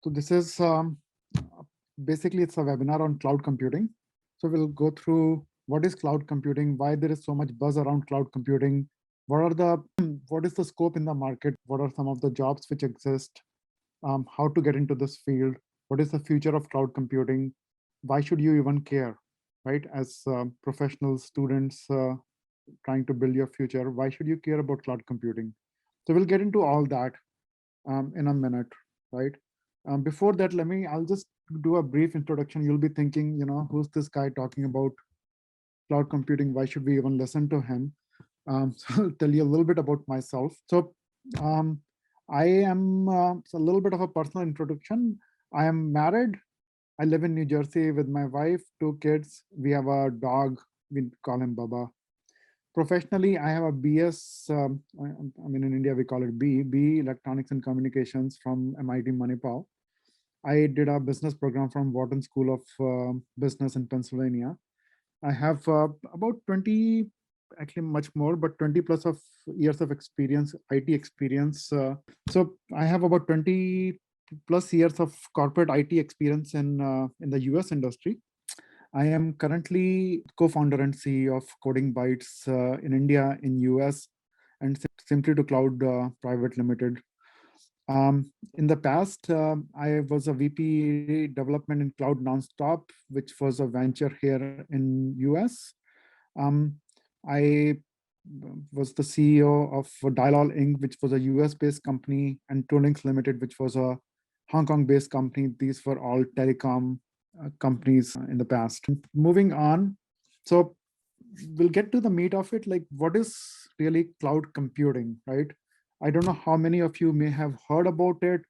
So this is basically it's a webinar on cloud computing. So we'll go through what is cloud computing, why there is so much buzz around cloud computing, what are the what is the scope in the market, what are some of the jobs which exist, how to get into this field, what is the future of cloud computing, why should you even care, right? As professional students trying to build your future, why should you care about cloud computing? So we'll get into all that in a minute, right? Before that, I'll just do a brief introduction. You'll be thinking, who's this guy talking about cloud computing? Why should we even listen to him? So I'll tell you a little bit about myself. So um, I am it's a little bit of a personal introduction. I am married. I live in New Jersey with my wife, 2 kids. We have a dog. We call him Baba. Professionally, I have a BS. I mean, in India we call it B Electronics and Communications from MIT Manipal. I did a business program from Wharton School of Business in Pennsylvania. I have about 20, actually much more, but 20 plus of years of experience, IT experience. So I have about 20 plus years of corporate IT experience in the US industry. I am currently co-founder and CEO of Coding Bytes in India, in US, and Simply to Cloud Private Limited. In the past, I was a VP development in Cloud Nonstop, which was a venture here in US. I was the CEO of Dialol Inc., which was a US-based company, and Toolings Limited, which was a Hong Kong-based company. These were all telecom companies in the past. Moving on, so we'll get to the meat of it, like what is really cloud computing, right? I don't know how many of you may have heard about it,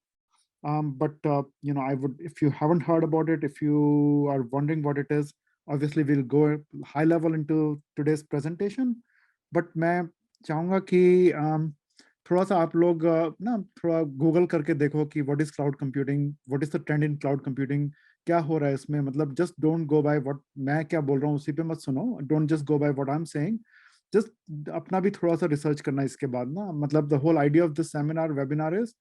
but I would, if you haven't heard about it, if you are wondering what it is, obviously we'll go high level into today's presentation, but मैं चाहूँगा कि थोड़ा सा आप लोग ना थोड़ा Google करके देखो कि what is cloud computing, what is the trend in cloud computing, क्या हो रहा है इसमें, मतलब just don't go by what मैं क्या बोल रहा हूँ उसी पे मत सुनो, don't just go by what I am saying, just अपना भी थोड़ा सा रिसर्च करना इसके बाद ना, मतलब the whole idea of this seminar webinar is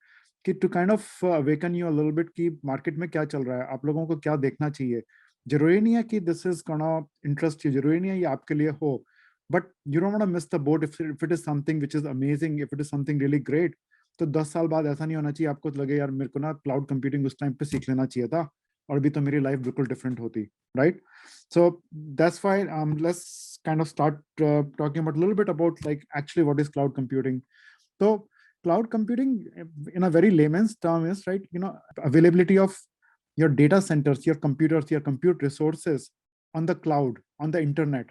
कि to kind of awaken you a little bit कि मार्केट में क्या चल रहा है, आप लोगों को क्या देखना चाहिए. जरूरी नहीं है कि this is gonna interest you, जरूरी नहीं है ये आपके लिए हो, but you don't want to miss the boat if it is something which is amazing, if it is something really great. तो 10 साल बाद ऐसा नहीं होना चाहिए आपको लगे यार मेरे को ना क्लाउड कंप्यूटिंग उस टाइम पे सीख लेना चाहिए था और अभी तो मेरी लाइफ बिल्कुल डिफरेंट होती, right? So that's why let's kind of start talking about a little bit about like actually what is cloud computing. So cloud computing in a very layman's term is, right, availability of your data centers, your computers, your compute resources on the cloud, on the internet.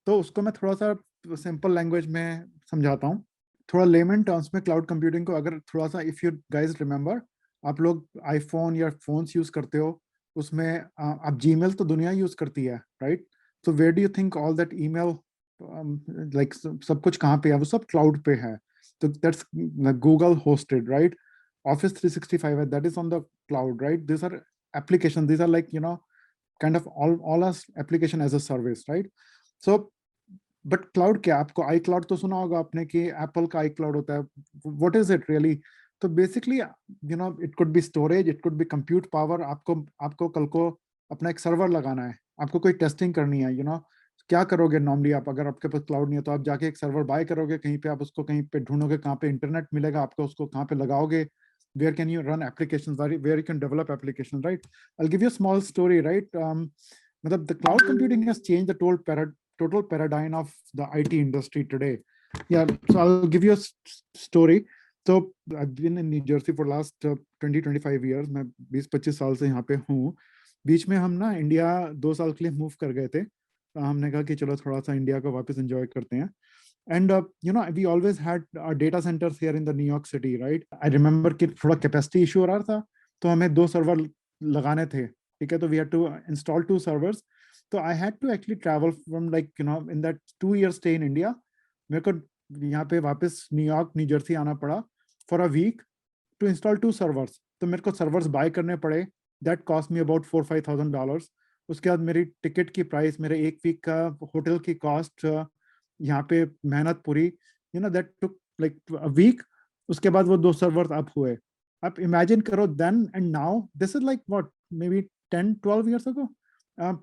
तो उसको मैं थोड़ा सा simple language में समझाता हूँ, थोड़ा lemon terms में. क्लाउड कंप्यूटिंग को अगर थोड़ा सा, इफ यू गाइज रिमेंबर, आप लोग आईफोन या फोन्स यूज करते हो, उसमें आप जीमेल तो दुनिया यूज करती है, राइट? तो where do you think all that email, like सब कुछ कहाँ पे है? वो सब क्लाउड पे है. तो that's Google hosted, right? Office 365 है, that is on the cloud, right? This are application, this are like kind of all as application as a service, right? So but cloud क्या, आपको आई क्लाउड तो सुना होगा आपने कि एप्पल का आई cloud होता है. What is it really? तो basically it could be storage, it could be compute power. आपको आपको कल को अपना एक सर्वर लगाना है, आपको कोई टेस्टिंग करनी है, क्या करोगे नॉर्मली आप? अगर आपके पास क्लाउड नहीं है तो आप जाके एक सर्वर बाय करोगे कहीं पे, आप उसको कहीं पे ढूंढोगे कहाँ पे इंटरनेट मिलेगा आपको, उसको कहाँ पे लगाओगे, where can you run applications, where you can develop applications, right? I'll give you a small story, right? मतलब the cloud computing has changed the total paradigm of the IT industry today. Yeah, so I'll give you a story. So I've been in New Jersey for last 20-25 years. मैं 20-25 साल से यहाँ पे हूँ. बीच में हम ना इंडिया 2 साल के लिए मूव कर गए थे, तो हमने कहा कि चलो थोड़ा सा इंडिया को वापस एंजॉय करते हैं. And we always had our data centers here in the New York City, right? I remember कि थोड़ा कैपेसिटी इशू हो रहा था, तो हमें 2 सर्वर लगाने थे, ठीक है? तो we had to install 2 servers. So I had to actually travel from in that 2 year stay in India, मेरे को यहाँ पे वापस न्यूयॉर्क न्यू जर्सी आना पड़ा for a week to install 2 servers. तो मेरे को सर्वर्स बाय करने पड़े. That cost me about $4,000-5,000. उसके बाद मेरी टिकट की प्राइस, मेरे एक वीक का होटल की कॉस्ट, यहाँ पे मेहनत पूरी, that took like a week. उसके बाद वो 2 सर्वर्स अप हुए. आप imagine करो then and now, this is like what, maybe 10-12 years ago.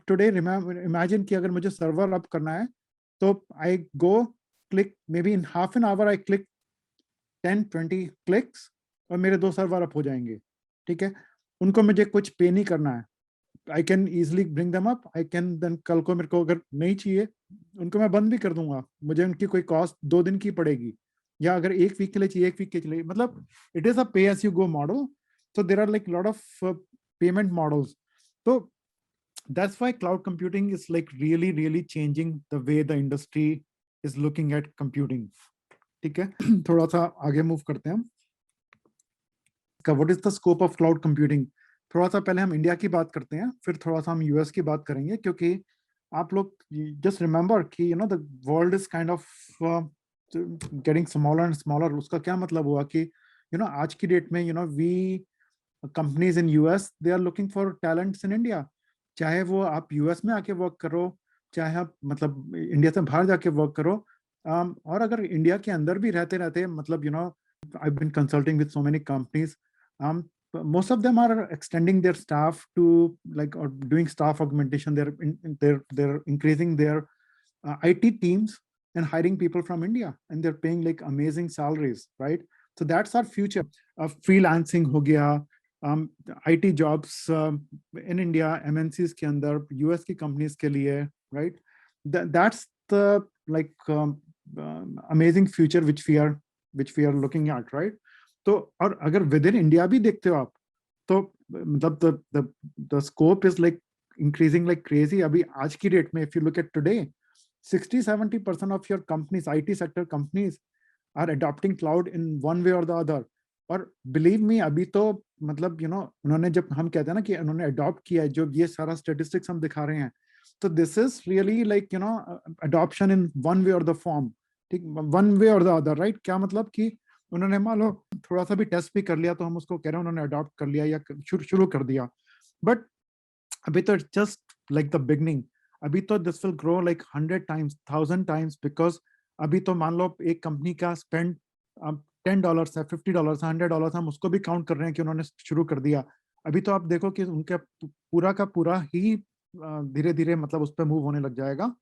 Today remember, imagine कि अगर मुझे server up करना है, तो I go click, maybe in half an hour I click 10-20 clicks और मेरे 2 सर्वर अप हो जाएंगे, ठीक है। उनको मुझे कुछ पे नहीं करना है, I can easily bring them up, I can then कल को मेरे को अगर नहीं चाहिए उनको मैं बंद भी कर दूंगा, मुझे उनकी कोई कॉस्ट 2 दिन की पड़ेगी, या अगर 1 वीक के लिए चाहिए 1 वीक के लिए, मतलब it is a pay as you go model. So there are like a lot of payment models. So that's why cloud computing is like really changing the way the industry is looking at computing. ठीक है, थोड़ा सा आगे move करते हैं हम। What is the scope of cloud computing, थोड़ा सा पहले हम इंडिया की बात करते हैं, फिर थोड़ा सा हम यूएस की बात करेंगे, क्योंकि आप लोग जस्ट रिमेंबर कि the world is kind of getting smaller and smaller. उसका क्या मतलब हुआ कि आज की डेट में we companies in US they are looking for talents in India, चाहे वो आप यूएस में आके वर्क करो, चाहे आप मतलब इंडिया से बाहर जाके वर्क करो, और अगर इंडिया के अंदर भी रहते रहते मतलब I've been consulting with so many companies. Most of them are extending their staff to like or doing staff augmentation. They're increasing their IT teams and hiring people from India, and they're paying like amazing salaries, right? So that's our future. Freelancing हो गया, IT jobs in India, MNCs के अंदर, US की companies के लिए, right? That's the like amazing future which we are looking at, right? तो और अगर विद इन इंडिया भी देखते हो आप, तो मतलब the scope is like increasing like crazy. अभी आज की डेट में if you look at today, 60-70% of your companies, IT sector companies are adopting cloud in one way or the other. और believe me, अभी तो मतलब उन्होंने जब हम कहते हैं ना कि उन्होंने अडॉप्ट किया है, जो ये सारा स्टेटिस्टिक्स हम दिखा रहे हैं, तो this is really like adoption in one way और द फॉर्म, ठीक, वन वे और द अदर, राइट। क्या मतलब कि उन्होंने मान लो थोड़ा सा भी टेस्ट भी कर लिया तो हम उसको कह रहे हैं उन्होंने अडॉप्ट कर लिया या शुरू कर दिया, बट अभी तो जस्ट लाइक द बिगनिंग। अभी तो this will grow like 100 times, 1000 times, because अभी तो मान लो एक कंपनी का स्पेंड $10 है, $50 है, $100 हम उसको भी काउंट कर रहे हैं कि उन्होंने शुरू कर दिया। अभी तो आप देखो कि उनका पूरा का पूरा ही धीरे धीरे मतलब उस पर मूव होने लग जाएगा।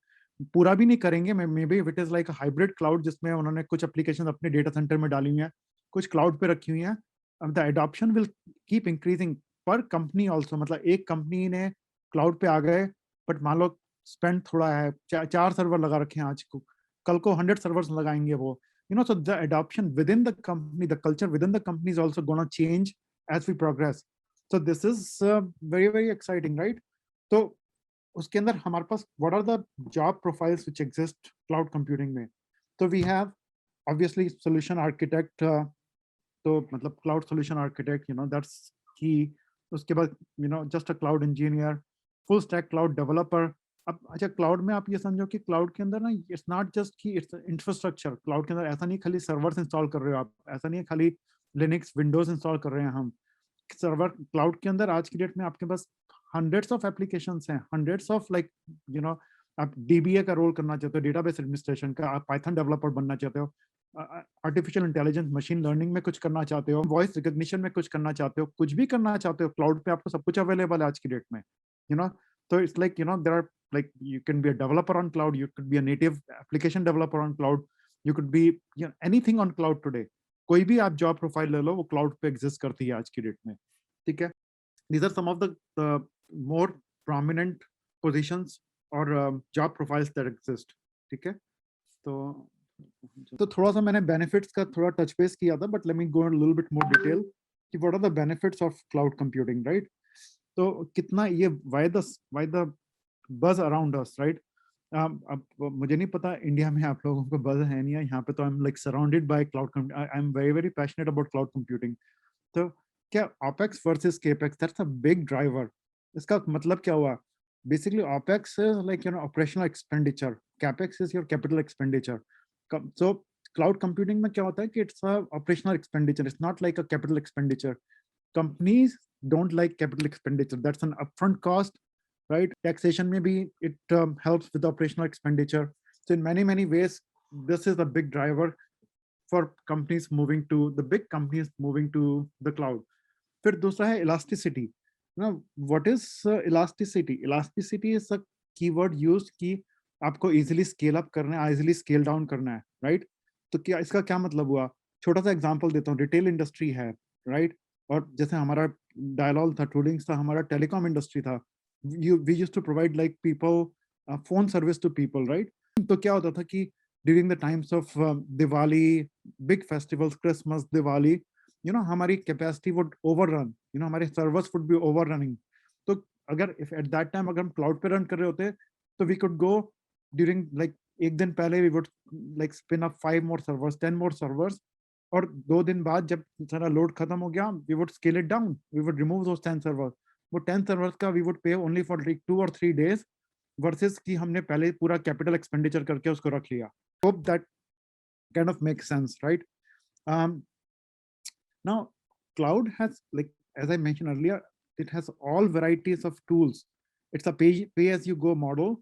पूरा भी नहीं करेंगे, may be it is like hybrid cloud, जिसमें उन्होंने कुछ एप्लीकेशन अपने डेटा सेंटर में डाली हुई हैं, कुछ क्लाउड पे रखी हुई हैं। The adoption will keep increasing पर कंपनी ऑल्सो, मतलब एक कंपनी ने क्लाउड पे आ गए, बट मान लो स्पेंड थोड़ा है, 4 सर्वर लगा रखे हैं आज को, कल को 100 सर्वर्स लगाएंगे वो, so the adoption within the company, the culture within the company is also going to change as we progress. So this is very exciting, right? So उसके अंदर हमारे पास what are the job profiles which exist cloud computing में? So we have obviously solution architect, तो मतलब cloud solution architect, that's key. उसके बाद just a cloud engineer, full stack cloud developer. अब अच्छा, क्लाउड में आप ये समझो कि क्लाउड के अंदर ना इट्स नॉट जस्ट कि इट्स इंफ्रास्ट्रक्चर। क्लाउड के अंदर ऐसा नहीं खाली सर्वर्स इंस्टॉल कर रहे हो आप, ऐसा नहीं है खाली लिनक्स विंडोज इंस्टॉल कर रहे हैं हम। सर्वर क्लाउड के अंदर आज की डेट में आपके पास हंड्रेड्स ऑफ एप्लीकेशंस हैं, हंड्रेड्स ऑफ लाइक आप डीबीए का रोल करना चाहते हो, डेटाबेस एडमिनिस्ट्रेशन का, आप पाइथन डेवलपर बनना चाहते हो, आर्टिफिशियल इंटेलिजेंस मशीन लर्निंग में कुछ करना चाहते हो, वॉइस रिकॉग्निशन में कुछ करना चाहते हो, कुछ भी करना चाहते हो, क्लाउड पे आपको सब कुछ अवेलेबल है आज की डेट में। So it's like there are like you can be a developer on cloud, you could be a native application developer on cloud, you could be anything on cloud today. कोई भी आप job profile ले लो वो cloud पे exist करती है आज की डेट में, ठीक है। These are some of the more prominent positions or job profiles that exist, ठीक है। तो थोड़ा सा मैंने बेनिफिट्स का थोड़ा टच बेस किया था, but let me go in little bit more detail कि what are the benefits of cloud computing, right. तो कितना ये why the buzz around us, right. अब मुझे नहीं पता इंडिया में आप लोगों को बज है नहीं है, यहाँ पे तो I am like surrounded by cloud, I am very passionate about cloud computing. तो क्या opex versus capex, that's a big driver. इसका मतलब क्या हुआ, basically opex is like operational expenditure, capex is your capital expenditure. So cloud computing में क्या होता है कि it's a operational expenditure, it's not like a capital expenditure. Companies don't like capital expenditure, that's an upfront cost, right? Taxation maybe it helps with operational expenditure. So in many ways this is a big driver for companies moving to the big companies moving to the cloud. फिर दूसरा है elasticity ना. What is elasticity? Elasticity is a keyword use कि आपको easily scale up करना है, easily scale down करना है, राइट? तो क्या इसका क्या मतलब हुआ? छोटा सा एग्जांपल देता हूँ. रिटेल इंडस्ट्री है, राइट? और जैसे हमारा डायलॉग था, टूलिंग्स था, हमारा टेलीकॉम इंडस्ट्री था. We used to provide like people phone service to people, right? तो क्या होता था कि during the times of Diwali, big festivals, Christmas, Diwali, हमारी कैपेसिटी वुड ओवररन, हमारे सर्वर्स वुड बी ओवररनिंग. तो अगर इफ एट दैट टाइम अगर हम क्लाउड पे रन कर रहे होते, तो we could go during like एक दिन पहले we would like spin up 5 more servers, 10 more servers, और 2 दिन बाद जब सारा लोड खत्म हो गया, we would scale it down, we would remove those 10 servers. वो 10 servers का we would pay only for like 2 or 3 days, versus कि हमने पहले पूरा कैपिटल एक्सपेंडिचर करके उसको रख लिया. Hope that kind of makes sense, right? um, Now cloud has, like as I mentioned earlier, it has all varieties of tools. It's a pay as you go model.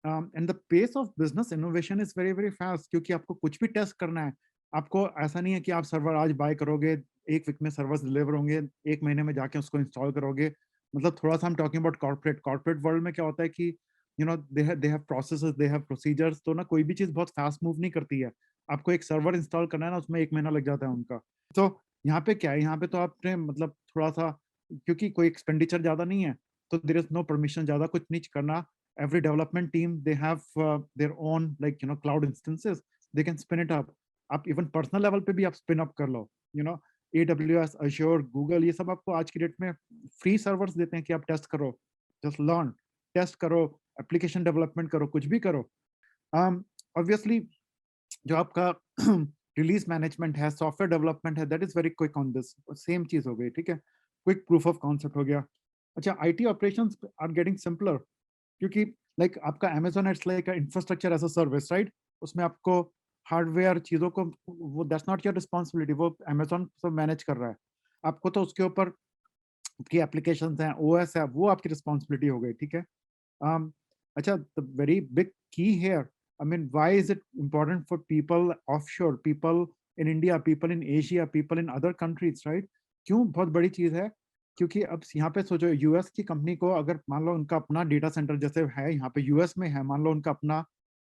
And the pace of business innovation is very very fast, क्योंकि आपको कुछ भी test करना है. आपको ऐसा नहीं है कि आप सर्वर आज बाय करोगे, एक वीक में सर्वर्स डिलीवर होंगे, एक महीने में जाके उसको इंस्टॉल करोगे. मतलब थोड़ा सा हम टॉकिंग अबाउट कॉर्पोरेट वर्ल्ड में क्या होता है कि they have processes, they have procedures. तो ना कोई भी चीज बहुत फास्ट मूव नहीं करती है. आपको एक सर्वर इंस्टॉल करना है ना, उसमें 1 महीना लग जाता है उनका. तो यहाँ पे क्या है, यहाँ पे तो आपने मतलब थोड़ा सा, क्योंकि कोई एक्सपेंडिचर ज्यादा नहीं है, तो देयर इज नो परमिशन, ज्यादा कुछ नहीं करना. Every development team, they have their own like cloud instances, they can spin it up. आप even personal level पे भी आप spin up कर लो. AWS, Azure, Google, ये सब आपको आज की डेट में फ्री सर्वर्स देते हैं कि आप टेस्ट करो, just learn, टेस्ट करो, एप्लीकेशन डेवलपमेंट करो, कुछ भी करो. Obviously जो आपका रिलीज मैनेजमेंट है, सॉफ्टवेयर डेवलपमेंट है, that is very quick on this. Same चीज हो गई, ठीक है. क्विक प्रूफ ऑफ कॉन्सेप्ट हो गया. अच्छा, IT operations are getting simpler, क्योंकि लाइक आपका Amazon it's like infrastructure as a service, right? उसमें आपको हार्डवेयर चीजों को, वो दैट्स नॉट योर रिस्पॉन्सिबिलिटी, वो अमेजोन सब मैनेज कर रहा है. आपको तो उसके ऊपर की एप्लीकेशंस हैं, ओएस है, वो आपकी रिस्पॉन्सिबिलिटी हो गई, ठीक है. अच्छा, द वेरी बिग की here, I mean, why is it important for people offshore, people in India, people in Asia, people in other countries, right? क्यों बहुत बड़ी चीज है? क्योंकि अब यहाँ पे सोचो, यूएस की कंपनी को अगर मान लो उनका अपना डेटा सेंटर जैसे है यहाँ पे यूएस में है, मान लो उनका अपना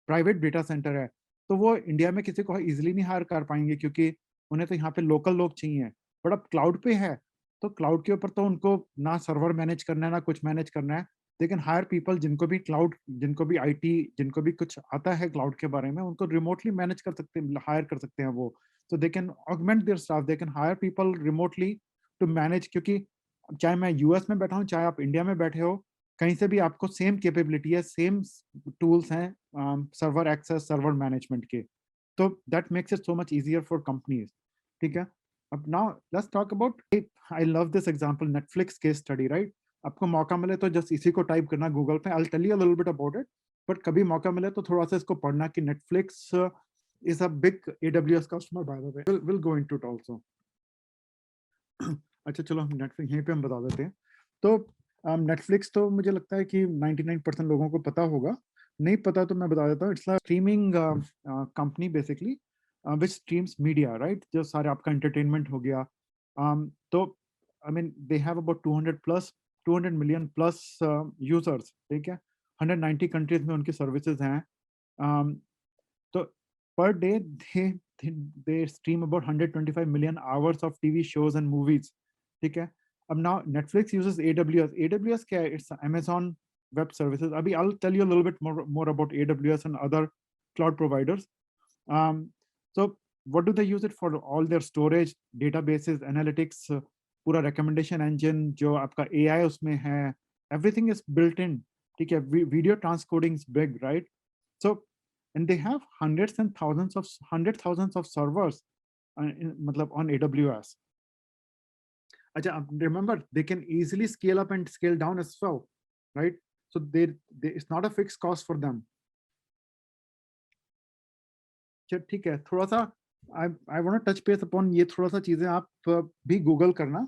प्राइवेट डेटा सेंटर है, तो वो इंडिया में किसी को इजिली नहीं हायर कर पाएंगे, क्योंकि उन्हें तो यहाँ पे लोकल लोग चाहिए. बट अब क्लाउड पे है, तो क्लाउड के ऊपर तो उनको ना सर्वर मैनेज करना है, ना कुछ मैनेज करना है. दे कैन हायर पीपल जिनको भी क्लाउड, जिनको भी आईटी, जिनको भी कुछ आता है क्लाउड के बारे में, उनको रिमोटली मैनेज कर सकते हैं, हायर कर सकते हैं वो. तो they can augment their staff, they can hire people remotely to manage. क्योंकि चाहे मैं यूएस में बैठा हूँ, चाहे आप इंडिया में बैठे हो, कहीं से भी आपको सेम कैपेबिलिटी है, सेम टूल्स हैं सर्वर एक्सेस, सर्वर मैनेजमेंट के. तो that makes it so much easier for companies, ठीक है. अब now let's talk about, I love this example, Netflix case study, right? आपको मौका मिले तो जस्ट इसी को टाइप करना गूगल पे, I will tell you a little bit about it. But कभी मौका मिले तो थोड़ा सा इसको पढ़ना कि Netflix is a big AWS customer, by the way. Will go into it also. अच्छा चलो, हम नेटफ्लिक्स यहीं पे हम बता देते हैं. तो नेटफ्लिक्स तो मुझे लगता है कि 99% लोगों को पता होगा. नहीं पता तो मैं बता देता हूँ. It's a streaming company basically, which streams media, right? जो सारे आपका एंटरटेनमेंट हो गया. तो I mean they have about 200 million plus users, ठीक है. 190 कंट्रीज में उनकी सर्विसेज हैं. um, तो per day they stream about 125 million hours of TV shows and movies, ठीक है. अब now Netflix uses AWS. AWS क्या है? It's Amazon Web Services. अभी I'll tell you a little bit more about AWS and other cloud providers. So what do they use it for? All their storage, databases, analytics, पूरा recommendation engine जो आपका AI उसमें है, everything is built in, ठीक है. Video transcoding is big, right? So and they have hundred thousands of servers मतलब on AWS. Acha, remember they can easily scale up and scale down as well, right? So they it's not a fixed cost for them. ठीक है, थोड़ा सा I want to touch base upon ये थोड़ा सा चीजें आप भी गूगल करना.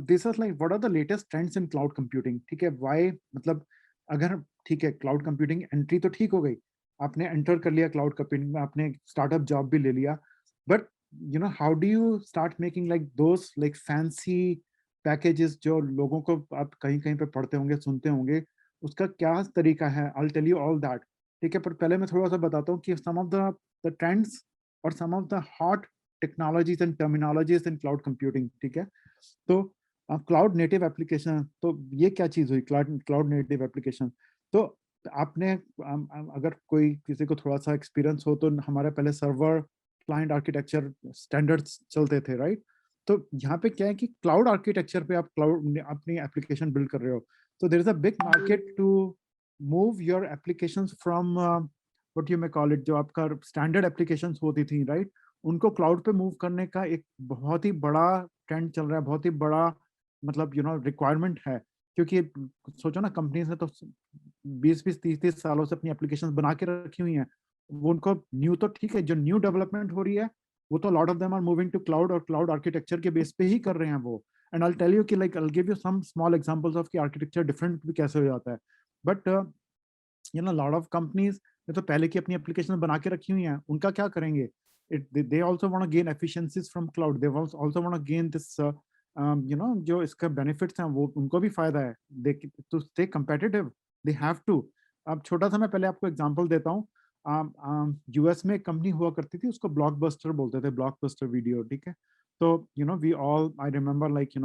This is like what are the latest trends in cloud computing, ठीक है. Why, मतलब अगर ठीक है क्लाउड कंप्यूटिंग एंट्री तो ठीक हो गई, आपने एंटर कर लिया क्लाउड कंप्यूटिंग में, आपने स्टार्टअप जॉब भी ले लिया, but how do you start making like those like fancy packages जो लोगों को आप कहीं कहीं पे पढ़ते होंगे, सुनते होंगे, उसका क्या तरीका है, I will tell you all that. ठीक है, पर पहले मैं थोड़ा सा बताता हूँ कि सम ऑफ द ट्रेंड्स और some of the hot technologies and terminologies in cloud computing. ठीक है, तो क्लाउड नेटिव एप्लीकेशन, तो ये क्या चीज हुई क्लाउड क्लाउड नेटिव एप्लीकेशन? तो आपने अगर कोई किसी को थोड़ा सा एक्सपीरियंस हो, तो हमारे पहले सर्वर क्लाइंट आर्किटेक्चर स्टैंडर्ड्स चलते थे, राइट? तो यहाँ पे क्या है कि क्लाउड आर्किटेक्चर पे आप क्लाउड अपनी एप्लीकेशन बिल्ड कर रहे हो, तो there is a big market to move your applications from what you may call it, जो आपका स्टैंडर्ड एप्लीकेशंस होती थी, राइट, उनको क्लाउड पे मूव करने का एक बहुत ही बड़ा ट्रेंड चल रहा है, बहुत ही बड़ा मतलब रिक्वायरमेंट है। क्योंकि सोचो ना, कंपनीज ने तो 20-20 30-30 सालों से अपनी एप्लीकेशंस बना के रखी हुई हैं। वो उनको न्यू तो ठीक है, जो न्यू डेवलपमेंट हो रही है वो तो lot of them are moving to cloud, और क्लाउड आर्किटेक्चर के बेस पे ही कर रहे हैं वो। एंड आई टेल यू कि like I give you some small examples of कि आर्किटेक्चर डिफरेंट भी कैसे हो जाता है। बट लॉट ऑफ कंपनीज ने तो पहले की अपनी एप्लीकेशन बना के रखी हुई हैं, उनका क्या करेंगे? They also want to gain efficiencies from cloud, they also want to gain this जो इसका बेनिफिट्स हैं वो उनको भी फायदा है, they to stay competitive, they have to. अब छोटा सा मैं पहले आपको एग्जांपल देता हूँ। यूएस में एक कंपनी हुआ करती थी, उसको ब्लॉकबस्टर बोलते थे, ब्लॉकबस्टर वीडियो। ठीक है, तो we all I remember like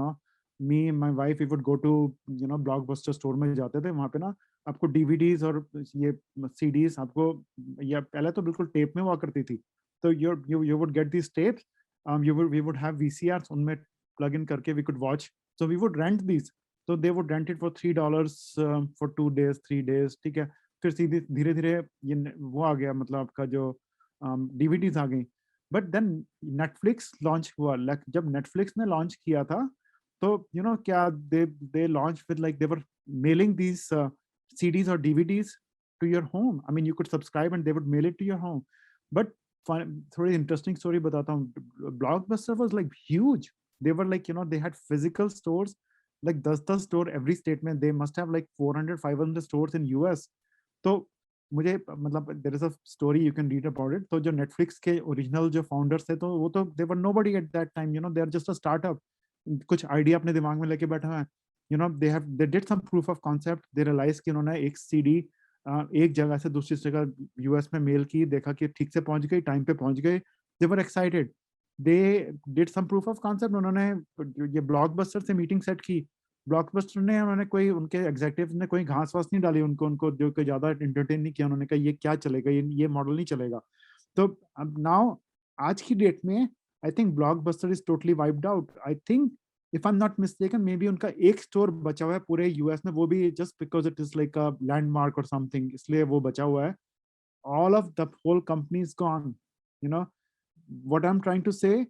me my wife we would go to Blockbuster store में जाते थे। वहां पे ना आपको डीवीडीज और ये सीडीज आपको, या पहले तो बिल्कुल टेप में हुआ करती थी, तो you would get these tapes, you would we would have VCRs, उनमें प्लग इन करके we could watch, so we would rent these. तो they would rent it for $3 for 2 days 3 days। ठीक है, फिर सीधे धीरे धीरे ये वो आ गया, मतलब आपका जो डीवीडीज आ गई। बट देन नेटफ्लिक्स लॉन्च हुआ। जब नेटफ्लिक्स ने लॉन्च किया था, तो क्या they launch with like they were mailing these CDs or DVDs to your home. I mean, you could subscribe and they would mail it to your home. But थोड़ी interesting story बताता हूँ। Blockbuster was like huge. They were like, they had physical stores, like 10 store every state में. They must have like 400-500 stores in US. तो मुझे मतलब there is a story you can read about it. तो जो Netflix के original जो founders थे, तो वो तो they were nobody at that time, they are just a startup, कुछ आइडिया अपने दिमाग में लेके बैठा है। They did some proof of concept, they realise कि उन्होंने एक सीडी एक जगह से दूसरी जगह यूएस में मेल की, देखा कि ठीक से पहुंच गई, टाइम पे पहुंच गए, they were excited, they did some proof of concept. उन्होंने ये ब्लॉकबस्टर से मीटिंग सेट की। ब्लॉकबस्टर ने उन्होंने कोई उनके एग्जीक्यूटिव ने कोई घास वास नहीं डाली उनको उनको जो कोई ज्यादा एंटरटेन नहीं किया। उन्होंने कहा ये क्या चलेगा, ये मॉडल नहीं चलेगा। तो अब नाउ आज की डेट में I think blockbuster is totally wiped out. I think if I am not mistaken, may be उनका एक स्टोर बचा हुआ है पूरे यूएस में, वो भी just because it is like a landmark और समथिंग, इसलिए वो बचा हुआ है। All of the whole company is gone. What I am trying to say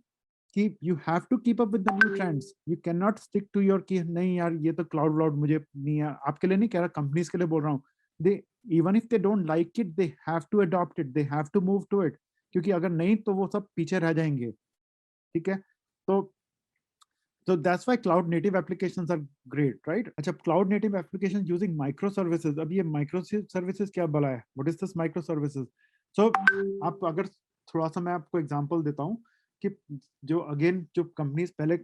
कि you have to keep up with the new trends. You cannot stick to your कि नहीं यार ये तो क्लाउड व्लाउड मुझे नहीं है। आपके लिए नहीं कह रहा, कंपनीज के लिए बोल रहा हूँ। They even if they don't like it, they have to adopt it, they have to move to it, क्योंकि अगर नहीं तो वो सब पीछे रह जाएंगे। ठीक है, तो that's why cloud native applications are great, right? अच्छा, cloud native applications using microservices, अब ये microservices क्या भला है? What is this microservices? So आप अगर थोड़ा सा मैं आपको एग्जांपल देता हूँ कि जो अगेन जो कंपनीज पहले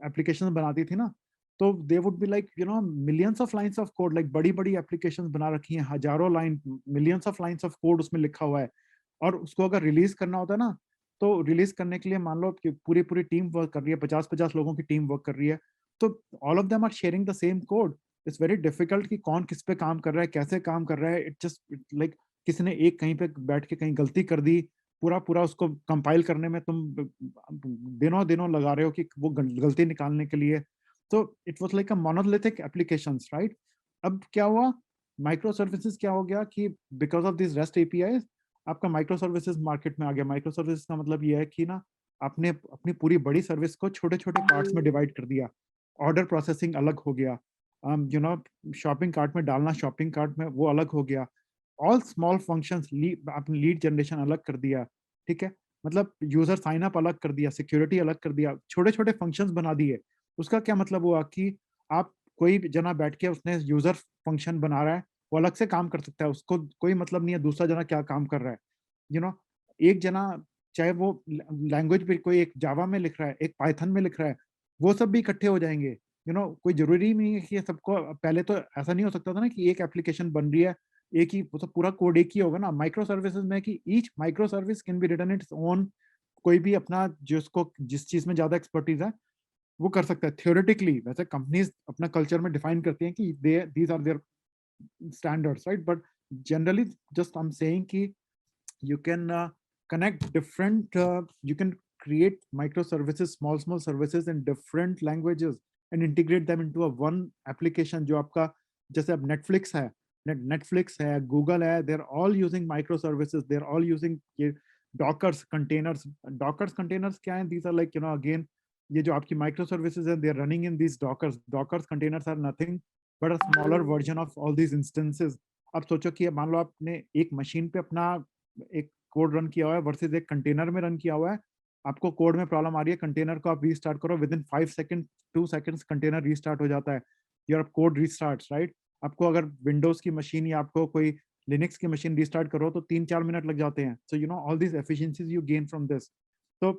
एप्लीकेशन बनाती थी ना, तो they would be like millions of lines of code, like बड़ी बड़ी एप्लीकेशंस बना रखी हैं, हजारों line, millions of lines of code उसमें लिखा हुआ है। और उसको अगर रिलीज करना होता है ना, तो रिलीज करने के लिए मान लो कि पूरी पूरी टीम वर्क कर रही है, 50-50 लोगों की टीम वर्क कर रही है, तो all of them are sharing the same code. It's very difficult कि कौन किस पे काम कर रहा है, कैसे काम कर रहा है। इट जस्ट लाइक किसी ने एक कहीं पे बैठ के कहीं गलती कर दी, पूरा पूरा उसको कंपाइल करने में तुम दिनों दिनों लगा रहे हो कि वो गलती निकालने के लिए। तो it was like a monolithic applications, right? अब क्या हुआ, माइक्रो सर्विसेज क्या हो गया कि because of this rest API आपका माइक्रो सर्विसेज मार्केट में आ गया। माइक्रो सर्विसेज का मतलब ये है कि ना आपने अपनी पूरी बड़ी सर्विस को छोटे छोटे पार्ट्स में डिवाइड कर दिया। ऑर्डर प्रोसेसिंग अलग हो गया, शॉपिंग कार्ट में डालना, शॉपिंग कार्ट में वो अलग हो गया। ऑल स्मॉल फंक्शंस, आपने लीड जनरेशन अलग कर दिया। ठीक है, मतलब यूजर साइन अप अलग कर दिया, सिक्योरिटी अलग कर दिया, छोटे छोटे फंक्शंस बना दिए। उसका क्या मतलब हुआ कि आप कोई जना बैठ के उसने यूजर फंक्शन बना रहा है, वो अलग से काम कर सकता है, उसको कोई मतलब नहीं है दूसरा जना क्या काम कर रहा है। यू नो एक जना चाहे वो लैंग्वेज भी कोई एक जावा में लिख रहा है, एक पाइथन में लिख रहा है, वो सब भी इकट्ठे हो जाएंगे। कोई जरूरी नहीं है कि ये सबको, पहले तो ऐसा नहीं हो सकता था ना कि एक एप्लीकेशन बन रही है, एक ही, वो तो पूरा कोड एक ही होगा ना माइक्रो सर्विसेज में, कि each micro service can be written its own, कोई भी अपना जिसको जिस चीज में ज्यादा एक्सपर्टीज है वो कर सकता है थियोरेटिकली। वैसे कंपनीज अपना कल्चर में डिफाइन करती हैं कि they these are their standards, right? But generally, just I'm saying ki you can connect different, you can create microservices, small services in different languages and integrate them into a one application. जो आपका, जैसे अब Netflix है, Netflix है, Google है, they're all using microservices, they're all using ये Dockers containers. Dockers containers क्या हैं? These are like, again, ये जो आपकी microservices हैं, they're running in these Dockers. Dockers containers are nothing but a smaller version of all these instances. अब सोचो कि मान लो आपने एक मशीन पे अपना एक कोड रन किया हुआ है वर्सेज एक कंटेनर में रन किया हुआ है, आपको कोड में प्रॉब्लम आ रही है, कंटेनर को आप रीस्टार्ट करो, with in 5 second 2 seconds container restart हो जाता है, योर कोड रीस्टार्ट्स, राइट? आपको अगर विंडोज की मशीन या आपको कोई लिनक्स की मशीन रीस्टार्ट करो तो 3-4 मिनट लग जाते हैं। So all these efficiencies you gain from this. तो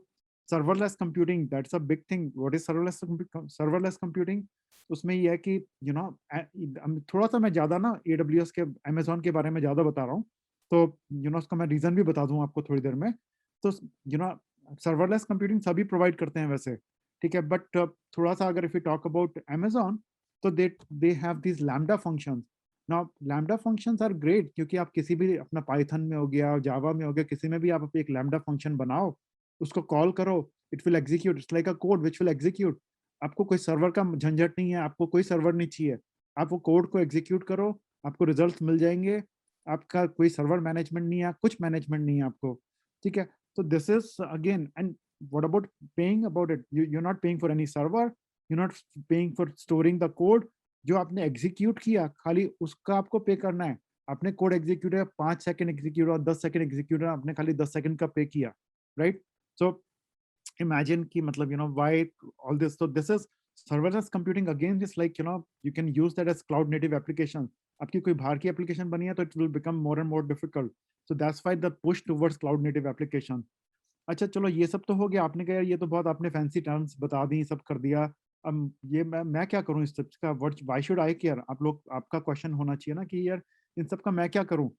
serverless computing, that's a big thing. What is serverless computing? उसमें ये है कि थोड़ा सा मैं ज्यादा ना AWS के, Amazon के बारे में ज्यादा बता रहा हूँ, तो उसका मैं रीजन भी बता दूं आपको थोड़ी देर में। तो सर्वरलेस कंप्यूटिंग सभी प्रोवाइड करते हैं वैसे, ठीक है, बट थोड़ा सा अगर if you talk about Amazon, तो they have these lambda functions. Now lambda functions are great, क्योंकि आप किसी भी अपना पाइथन में हो गया, जावा में हो गया, किसी में भी आप एक लैम्डा फंक्शन बनाओ, उसको कॉल करो, it will execute, it's like a code which will execute. आपको कोई सर्वर का झंझट नहीं है, आपको कोई सर्वर नहीं चाहिए, आप वो कोड को एग्जीक्यूट करो, आपको रिजल्ट मिल जाएंगे, आपका कोई सर्वर मैनेजमेंट नहीं है, कुछ मैनेजमेंट नहीं है आपको, ठीक है। तो this is again, and what about paying about it? You not paying for any server, you not paying for storing the code. जो आपने एग्जीक्यूट किया खाली उसका आपको पे करना है। आपने कोड एग्जीक्यूट है, 5 सेकंड एग्जीक्यूट और 10 सेकंड एग्जीक्यूट, आपने खाली 10 सेकंड का पे किया, right? So imagine ki matlab, why all this. So this is serverless computing, again, just like, you can use that as cloud native application. आपकी कोई बाहर की एप्लीकेशन बनी है तो it will become more and more difficult. So that's why the push towards cloud native application. अच्छा चलो, ये सब तो हो गया, आपने कहा यार ये तो बहुत आपने फैंसी टर्म्स बता दी, सब कर दिया। अब ये मैं क्या करूं इस सब का? What, why should I care? आप लोग, आपका क्वेश्चन होना चाहिए ना कि यार इन सब का मैं क्या करूं,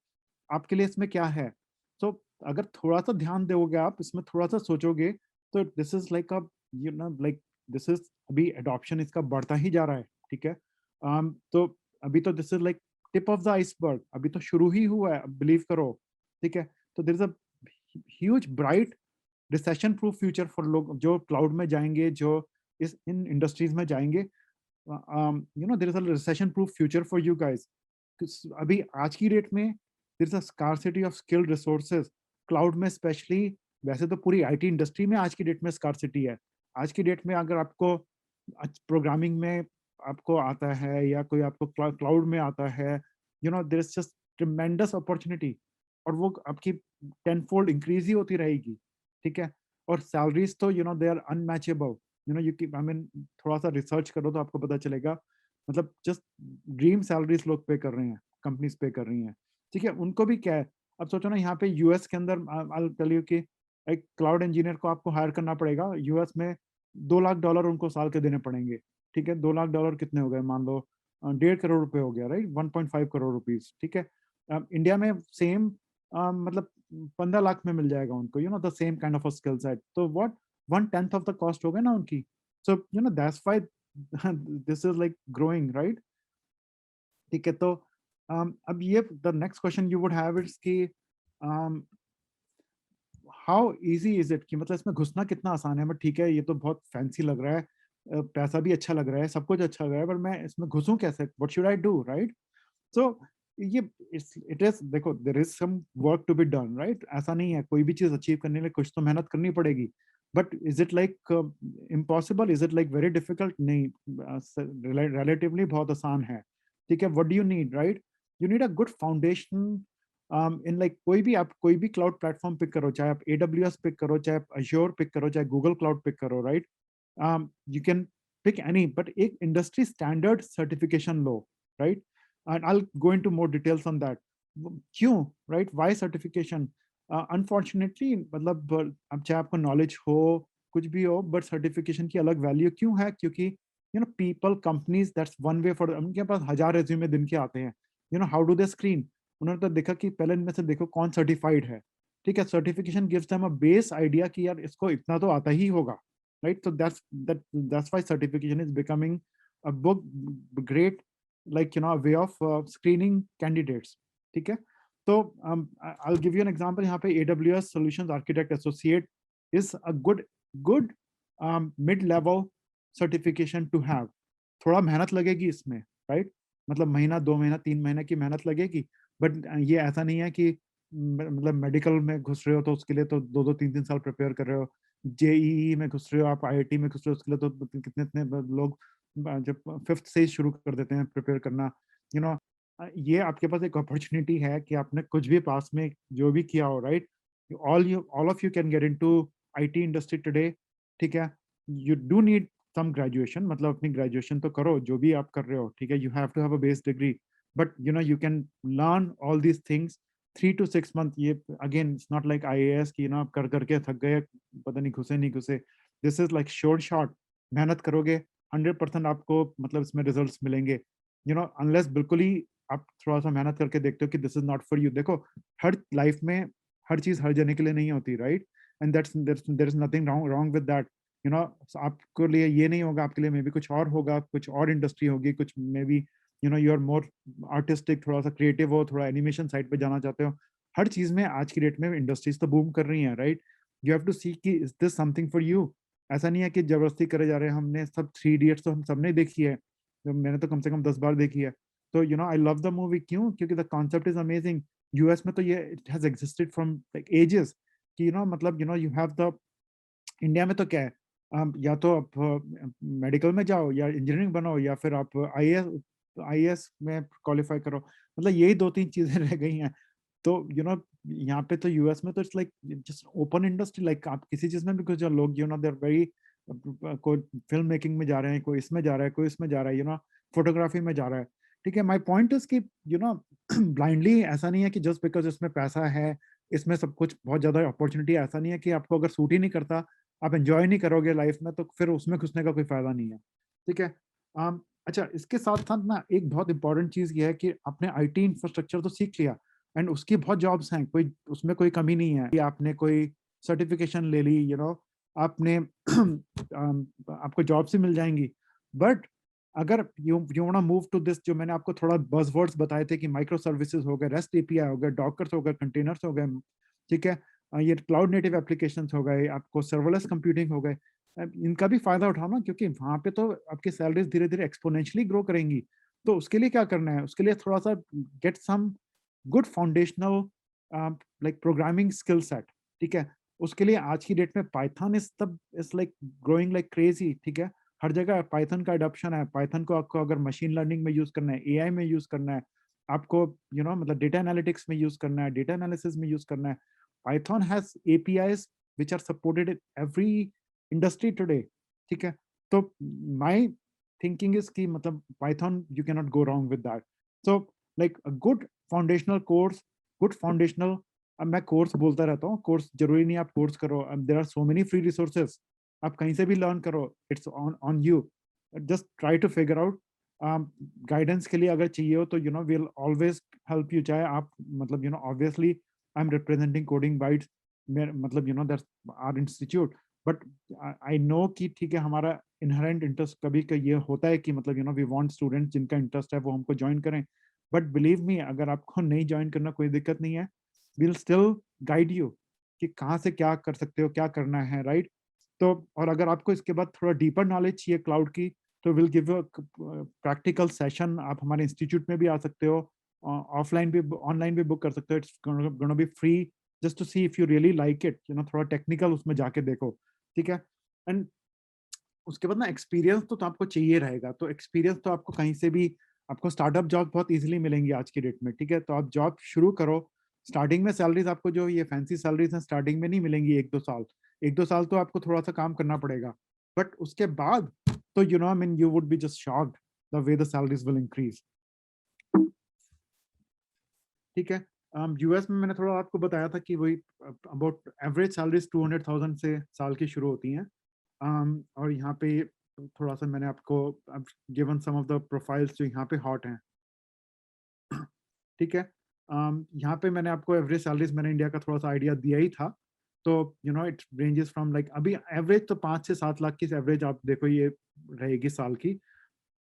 आपके लिए इसमें क्या है? तो अगर थोड़ा सा ध्यान दोगे आप इसमें, थोड़ा सा सोचोगे, तो this is like a, like this is, अभी एडॉप्शन इसका बढ़ता ही जा रहा है, ठीक है। तो अभी तो this is like tip of the iceberg, अभी तो शुरू ही हुआ है, बिलीव करो, ठीक है। तो there is a huge bright recession proof future for लोग जो क्लाउड में जाएंगे, जो इस इन इंडस्ट्रीज में जाएंगे। There is a recession proof future for you guys. अभी आज की डेट में there is a scarcity of skilled resources cloud में स्पेशली। वैसे तो पूरी आईटी इंडस्ट्री में आज की डेट में स्कार्सिटी है। आज की डेट में अगर आपको प्रोग्रामिंग में आपको आता है या कोई आपको क्लाउड में आता है, there is just tremendous opportunity, और वो आपकी 10 फोल्ड इंक्रीज ही होती रहेगी, ठीक है। और सैलरीज तो they are unmatchable. You I mean, थोड़ा सा रिसर्च करो तो आपको पता चलेगा, मतलब जस्ट ड्रीम सैलरीज लोग पे कर रहे हैं, कंपनीज पे कर रही हैं, ठीक है। उनको भी क्या है, अब सोचो ना, यहाँ पे यूएस के अंदर आई टेल यू कि एक क्लाउड इंजीनियर को आपको हायर करना पड़ेगा यूएस में, $2 लाख उनको साल के देने पड़ेंगे, ठीक है। $2 लाख कितने हो गए, मान लो 1.5 करोड़ हो गया, राइट? 1.5 करोड़ रुपीज, ठीक है। इंडिया में सेम, मतलब 15 लाख में मिल जाएगा उनको, the same kind of skill set. तो व्हाट, 1/10 ऑफ द कॉस्ट हो गया ना उनकी। So that's why this is like growing, right? ठीक है। तो अब ये the next question you would have it's कि हाउ इजी इज इट, कि मतलब इसमें घुसना कितना आसान है? बट ठीक है, ये तो बहुत फैंसी लग रहा है, पैसा भी अच्छा लग रहा है, सब कुछ अच्छा लग रहा है, पर मैं इसमें घुसूं कैसे? What should I do, right? So ये इट इज, देखो, there is some work to be done, right? ऐसा नहीं है, कोई भी चीज अचीव करने के लिए कुछ तो मेहनत करनी पड़ेगी। But is it like impossible? Is it like very difficult? नहीं, रिलेटिवली बहुत आसान है, ठीक है। What do you need, right? You need a good foundation in, like कोई भी, आप कोई भी क्लाउड प्लेटफॉर्म पिक करो, चाहे आप AWS पिक करो, चाहे आप Azure पिक करो, चाहे गूगल क्लाउड पिक करो, right? You can pick any, but एक industry standard certification low, right? And I'll go into more details on that. क्यों, right? Why certification? Unfortunately, मतलब अब चाहे आपको knowledge हो, कुछ भी हो, but certification की अलग value क्यों है? क्योंकि people companies, that's one way for, उनके पास 1000 रेज्यूमे दिन के आते हैं, हाउ डू दे स्क्रीन? उन्होंने तो देखा कि पहले इनमें से देखो कौन सर्टिफाइड है, ठीक है? Certification gives them a base idea कि यार इसको इतना तो आता ही होगा, right? So that's why certification is becoming a book great, like a way of screening candidates, ठीक है? तो I'll give you an example. यहाँ पे AWS Solutions Architect Associate is a good mid-level certification to have. थोड़ा मेहनत लगेगी इसमें, right? मतलब महीना 2 महीना 3 महीने की मेहनत लगेगी, बट ये ऐसा नहीं है कि मतलब मेडिकल में घुस रहे हो तो उसके लिए तो 2-2 3-3 साल प्रिपेयर कर रहे हो, जेईई में घुस रहे हो, आप आईआईटी में घुस रहे हो, उसके लिए तो कितने इतने लोग जब फिफ्थ से ही शुरू कर देते हैं प्रिपेयर करना, यू नो ये आपके पास एक अपॉर्चुनिटी है कि आपने कुछ भी पास में जो भी किया हो, right? All of you can get into IT industry today, ठीक है? You do need some graduation, मतलब अपनी ग्रेजुएशन तो करो जो भी आप कर रहे हो, ठीक है? You have to have a base degree, but you can learn all these things 3 to 6 month. ये again it's not like IAS की आप कर करके थक गए, पता नहीं घुसे नहीं घुसे. दिस इज लाइक शॉर्ट मेहनत करोगे 100% आपको मतलब इसमें रिजल्ट्स मिलेंगे, अनलेस बिल्कुल ही आप थोड़ा सा मेहनत करके देखते हो कि this is not for you. देखो हर लाइफ में हर चीज हर जने के लिए नहीं होती, right? And there is nothing wrong with that. आपके लिए ये नहीं होगा, आपके लिए मे बी कुछ और होगा, कुछ और इंडस्ट्री होगी, कुछ maybe you are more artistic, थोड़ा सा क्रिएटिव हो, थोड़ा एनिमेशन साइड पे जाना चाहते हो. हर चीज में आज की डेट में इंडस्ट्रीज तो बूम कर रही हैं, राइट? यू हैव टू सी कि is this something for you. ऐसा नहीं है कि जबरदस्ती करे जा रहे हैं. हमने सब 3 इडियट्स तो हम सबने देखी है, मैंने तो कम से कम 10 बार देखी है. तो आई लव द मूवी. क्यों? क्योंकि the concept is amazing. US में तो ये it has existed from like ages कि मतलब यू हैव द, इंडिया में तो क्या है, या तो आप मेडिकल में जाओ या इंजीनियरिंग बनो या फिर आप आईएएस में क्वालिफाई करो, मतलब यही 2-3 चीजें रह गई हैं. तो यहाँ पे तो यूएस में तो it's like just open industry, like आप किसी चीज में भी कुछ, जो लोग दे आर वेरी, कोई फिल्म मेकिंग में जा रहे हैं, कोई इसमें जा रहा है, कोई इसमें जा रहा है, फोटोग्राफी में जा रहा है, ठीक है? माई पॉइंट इज कि ब्लाइंडली ऐसा नहीं है कि जस्ट बिकॉज इसमें पैसा है, इसमें सब कुछ बहुत ज्यादा अपॉर्चुनिटी, ऐसा नहीं है कि आपको अगर सूट ही नहीं करता, आप एंजॉय नहीं करोगे लाइफ में, तो फिर उसमें घुसने का कोई फायदा नहीं है, ठीक है? अच्छा, इसके साथ साथ ना एक बहुत इंपॉर्टेंट चीज ये है कि आपने आईटी इंफ्रास्ट्रक्चर तो सीख लिया एंड उसकी बहुत जॉब्स हैं, कोई उसमें कोई कमी नहीं है कि आपने कोई सर्टिफिकेशन ले ली, आपने आपको जॉब से मिल जाएंगी. बट अगर you want move to this, जो मैंने आपको थोड़ा बज़वर्ड्स बताए थे कि माइक्रो सर्विसेज हो गए, रेस्ट एपीआई हो गए, डॉकर्स हो गए, कंटेनर्स हो गए, ठीक है? ये क्लाउड नेटिव एप्लीकेशंस हो गए, आपको सर्वरलेस कंप्यूटिंग हो गए, इनका भी फायदा उठाओ ना, क्योंकि वहां पे तो आपकी सैलरीज धीरे धीरे एक्सपोनेंशियली ग्रो करेंगी. तो उसके लिए क्या करना है? उसके लिए थोड़ा सा get some good foundational like programming skill set, ठीक है? उसके लिए आज की डेट में Python is like growing like crazy, ठीक है? हर जगह पाइथन का अडॉप्शन है. पाइथन को आपको अगर मशीन लर्निंग में यूज करना है, एआई में यूज करना है, आपको मतलब डेटा एनालिटिक्स में यूज करना है, डेटा एनालिसिस में यूज करना है, Python has APIs which are supported in every industry today, ठीक है? तो माय थिंकिंग इज कि मतलब Python you can not go wrong with that. So like a good foundational course, good foundational, अब मैं कोर्स बोलता रहता हूँ, कोर्स जरूरी नहीं आप कोर्स करो, there are so many free resources, आप कहीं से भी लर्न करो, it's on you. Just try to figure out. Guidance के लिए अगर चाहिए हो तो विल ऑलवेज हेल्प यू. चाहे आप मतलब obviously I am representing Coding Bytes, मतलब that's our institute, but I know कि ठीक है हमारा इनहेरेंट इंटरेस्ट कभी का ये होता है कि मतलब वी वांट स्टूडेंट्स जिनका इंटरेस्ट है वो हमको ज्वाइन करें. बट बिलीव मी, अगर आपको नहीं ज्वाइन करना कोई दिक्कत नहीं है, विल स्टिल गाइड यू कि कहाँ से क्या कर सकते हो, क्या करना है, राइट? तो और अगर आपको इसके बाद थोड़ा डीपर नॉलेज चाहिए क्लाउड की, तो will give a practical session. आप हमारे इंस्टीट्यूट में भी आ सकते हो, ऑफलाइन भी, ऑनलाइन भी बुक कर सकते हो. It's gonna be free just to see if you really like it, थोड़ा टेक्निकल उसमें जाके देखो, ठीक है? एंड उसके बाद ना एक्सपीरियंस तो आपको चाहिए रहेगा. तो एक्सपीरियंस तो आपको कहीं से भी, आपको स्टार्टअप जॉब बहुत इजीली मिलेंगी आज की डेट में, ठीक है? तो आप जॉब शुरू करो. स्टार्टिंग में सैलरीज आपको जो ये फैंसी सैलरीज हैं स्टार्टिंग में नहीं मिलेंगी. 1-2 साल, 1-2 साल तो आपको थोड़ा सा काम करना पड़ेगा, बट उसके बाद तो I mean you would be just shocked the way the salaries will increase, ठीक है? यूएस में मैंने थोड़ा आपको बताया था कि वही अबाउट एवरेज सैलरीज 200,000 से साल की शुरू होती हैं. और यहाँ पे थोड़ा सा मैंने आपको given some of the profiles जो यहाँ पे हॉट हैं, ठीक है। यहाँ पे मैंने आपको एवरेज सैलरीज मैंने इंडिया का थोड़ा सा आइडिया दिया ही था। तो इट रेंजेस फ्रॉम लाइक अभी एवरेज तो 5 से 7 लाख की एवरेज आप देखो ये रहेगी साल की।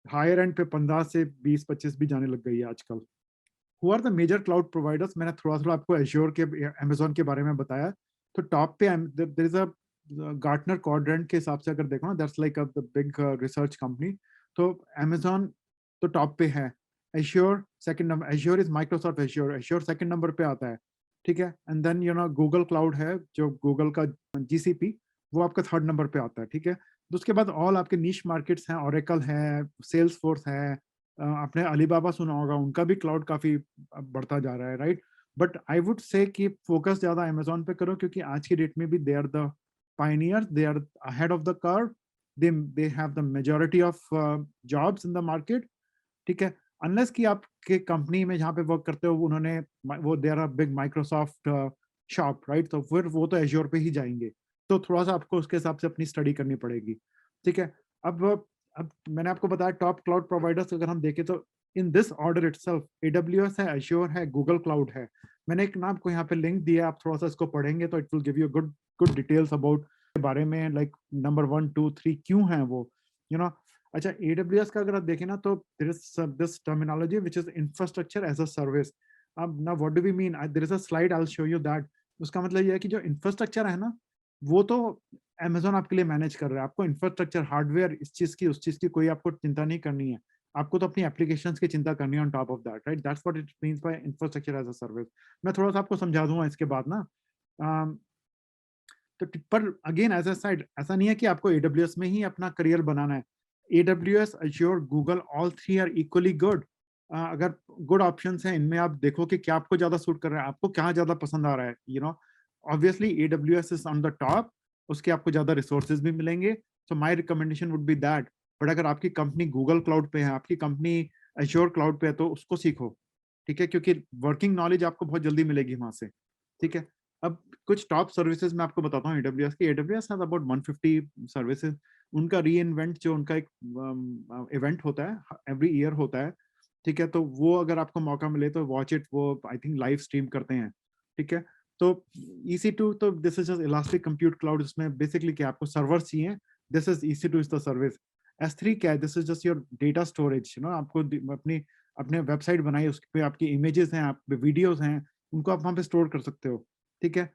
हायर एंड पे 15 से 20-25 भी जाने लग गई है आजकल। Who are the major cloud providers, मैंने थोड़ा थोड़ा आपको एश्योर के अमेजोन के बारे में बताया। तो टॉप पे there is a Gartner quadrant के हिसाब से अगर देखो ना, that's like the big research company. तो अमेजोन तो टॉप पे है। Azure second number, Azure is Microsoft Azure, Azure second number पे आता है, ठीक है। एंड देन गूगल क्लाउड है, जो गूगल का जीसीपी, वो आपका थर्ड नंबर पे आता है, ठीक है। तो उसके बाद ऑल आपके नीश मार्केट्स हैं, ओरेकल है, सेल्स फोर्स है, आपने अलीबाबा सुना होगा, उनका भी क्लाउड काफी बढ़ता जा रहा है, right. But I would say कि फोकस ज्यादा अमेजोन पे करो, क्योंकि आज की डेट में भी they are the pioneers, they are ahead of the curve, they have the majority of jobs in the market, ठीक है। अनलेस कि आपके कंपनी में जहाँ पे वर्क करते हो उन्होंने वो they are a big Microsoft shop, right, तो फिर वो तो एश्योर पे ही जाएंगे। तो थोड़ा सा आपको उसके हिसाब से अपनी स्टडी करनी पड़ेगी, ठीक है। अब मैंने आपको बताया टॉप क्लाउड प्रोवाइडर्स अगर हम देखें तो in this order itself AWS है, एश्योर है, गूगल क्लाउड है। मैंने एक ना आपको यहाँ पे लिंक दिया, आप थोड़ा सा इसको पढ़ेंगे तो it will give you good good details about के बारे में, लाइक नंबर 1 2 3 क्यों है वो, यू नो। अच्छा, AWS का अगर आप देखें ना, तो there is this terminology which is infrastructure as a service. अब ना what do we mean, there is a slide, I will show you that. उसका मतलब ये है कि जो इंफ्रास्ट्रक्चर है ना, वो तो अमेजोन आपके लिए मैनेज कर रहा है। आपको इंफ्रास्ट्रक्चर हार्डवेयर इस चीज की उस चीज की कोई आपको चिंता नहीं करनी है। आपको तो अपनी एप्लीकेशंस की चिंता करनी है on top of that, right. That's what it means by infrastructure as a service. मैं थोड़ा सा आपको समझा दूंगा इसके बाद ना। तो पर अगेन एज अ साइड, ऐसा नहीं है कि आपको AWS में ही अपना करियर बनाना है। AWS, Azure, Google, all three are equally good. अगर गुड ऑप्शंस हैं इनमें, आप देखो कि क्या आपको ज्यादा सूट कर रहा है, आपको क्या ज्यादा पसंद आ रहा है, obviously AWS is on the top, उसके आपको ज्यादा रिसोर्सेज भी मिलेंगे। So my recommendation would be that. But अगर आपकी कंपनी गूगल क्लाउड पे है, आपकी कंपनी एश्योर क्लाउड पे है, तो उसको सीखो, ठीक है, क्योंकि वर्किंग नॉलेज आपको बहुत जल्दी मिलेगी वहां से, ठीक है। अब कुछ टॉप सर्विसेज मैं आपको बताता हूँ AWS की। AWS has about 150 services. उनका री इन्वेंट जो उनका एक इवेंट होता है, एवरी ईयर होता है, ठीक है। तो वो अगर आपको मौका मिले तो वॉच इट, वो आई थिंक लाइव स्ट्रीम करते हैं, ठीक है। तो EC2, तो this is just elastic compute cloud, इसमें बेसिकली क्या आपको सर्वर चाहिए, this is EC2 is the service. S3 क्या है, this is just your data storage, आपको अपनी अपने वेबसाइट बनाई, उस पे आपकी इमेजेस हैं, आप वीडियोस हैं, उनको आप वहां पे स्टोर कर सकते हो, ठीक है।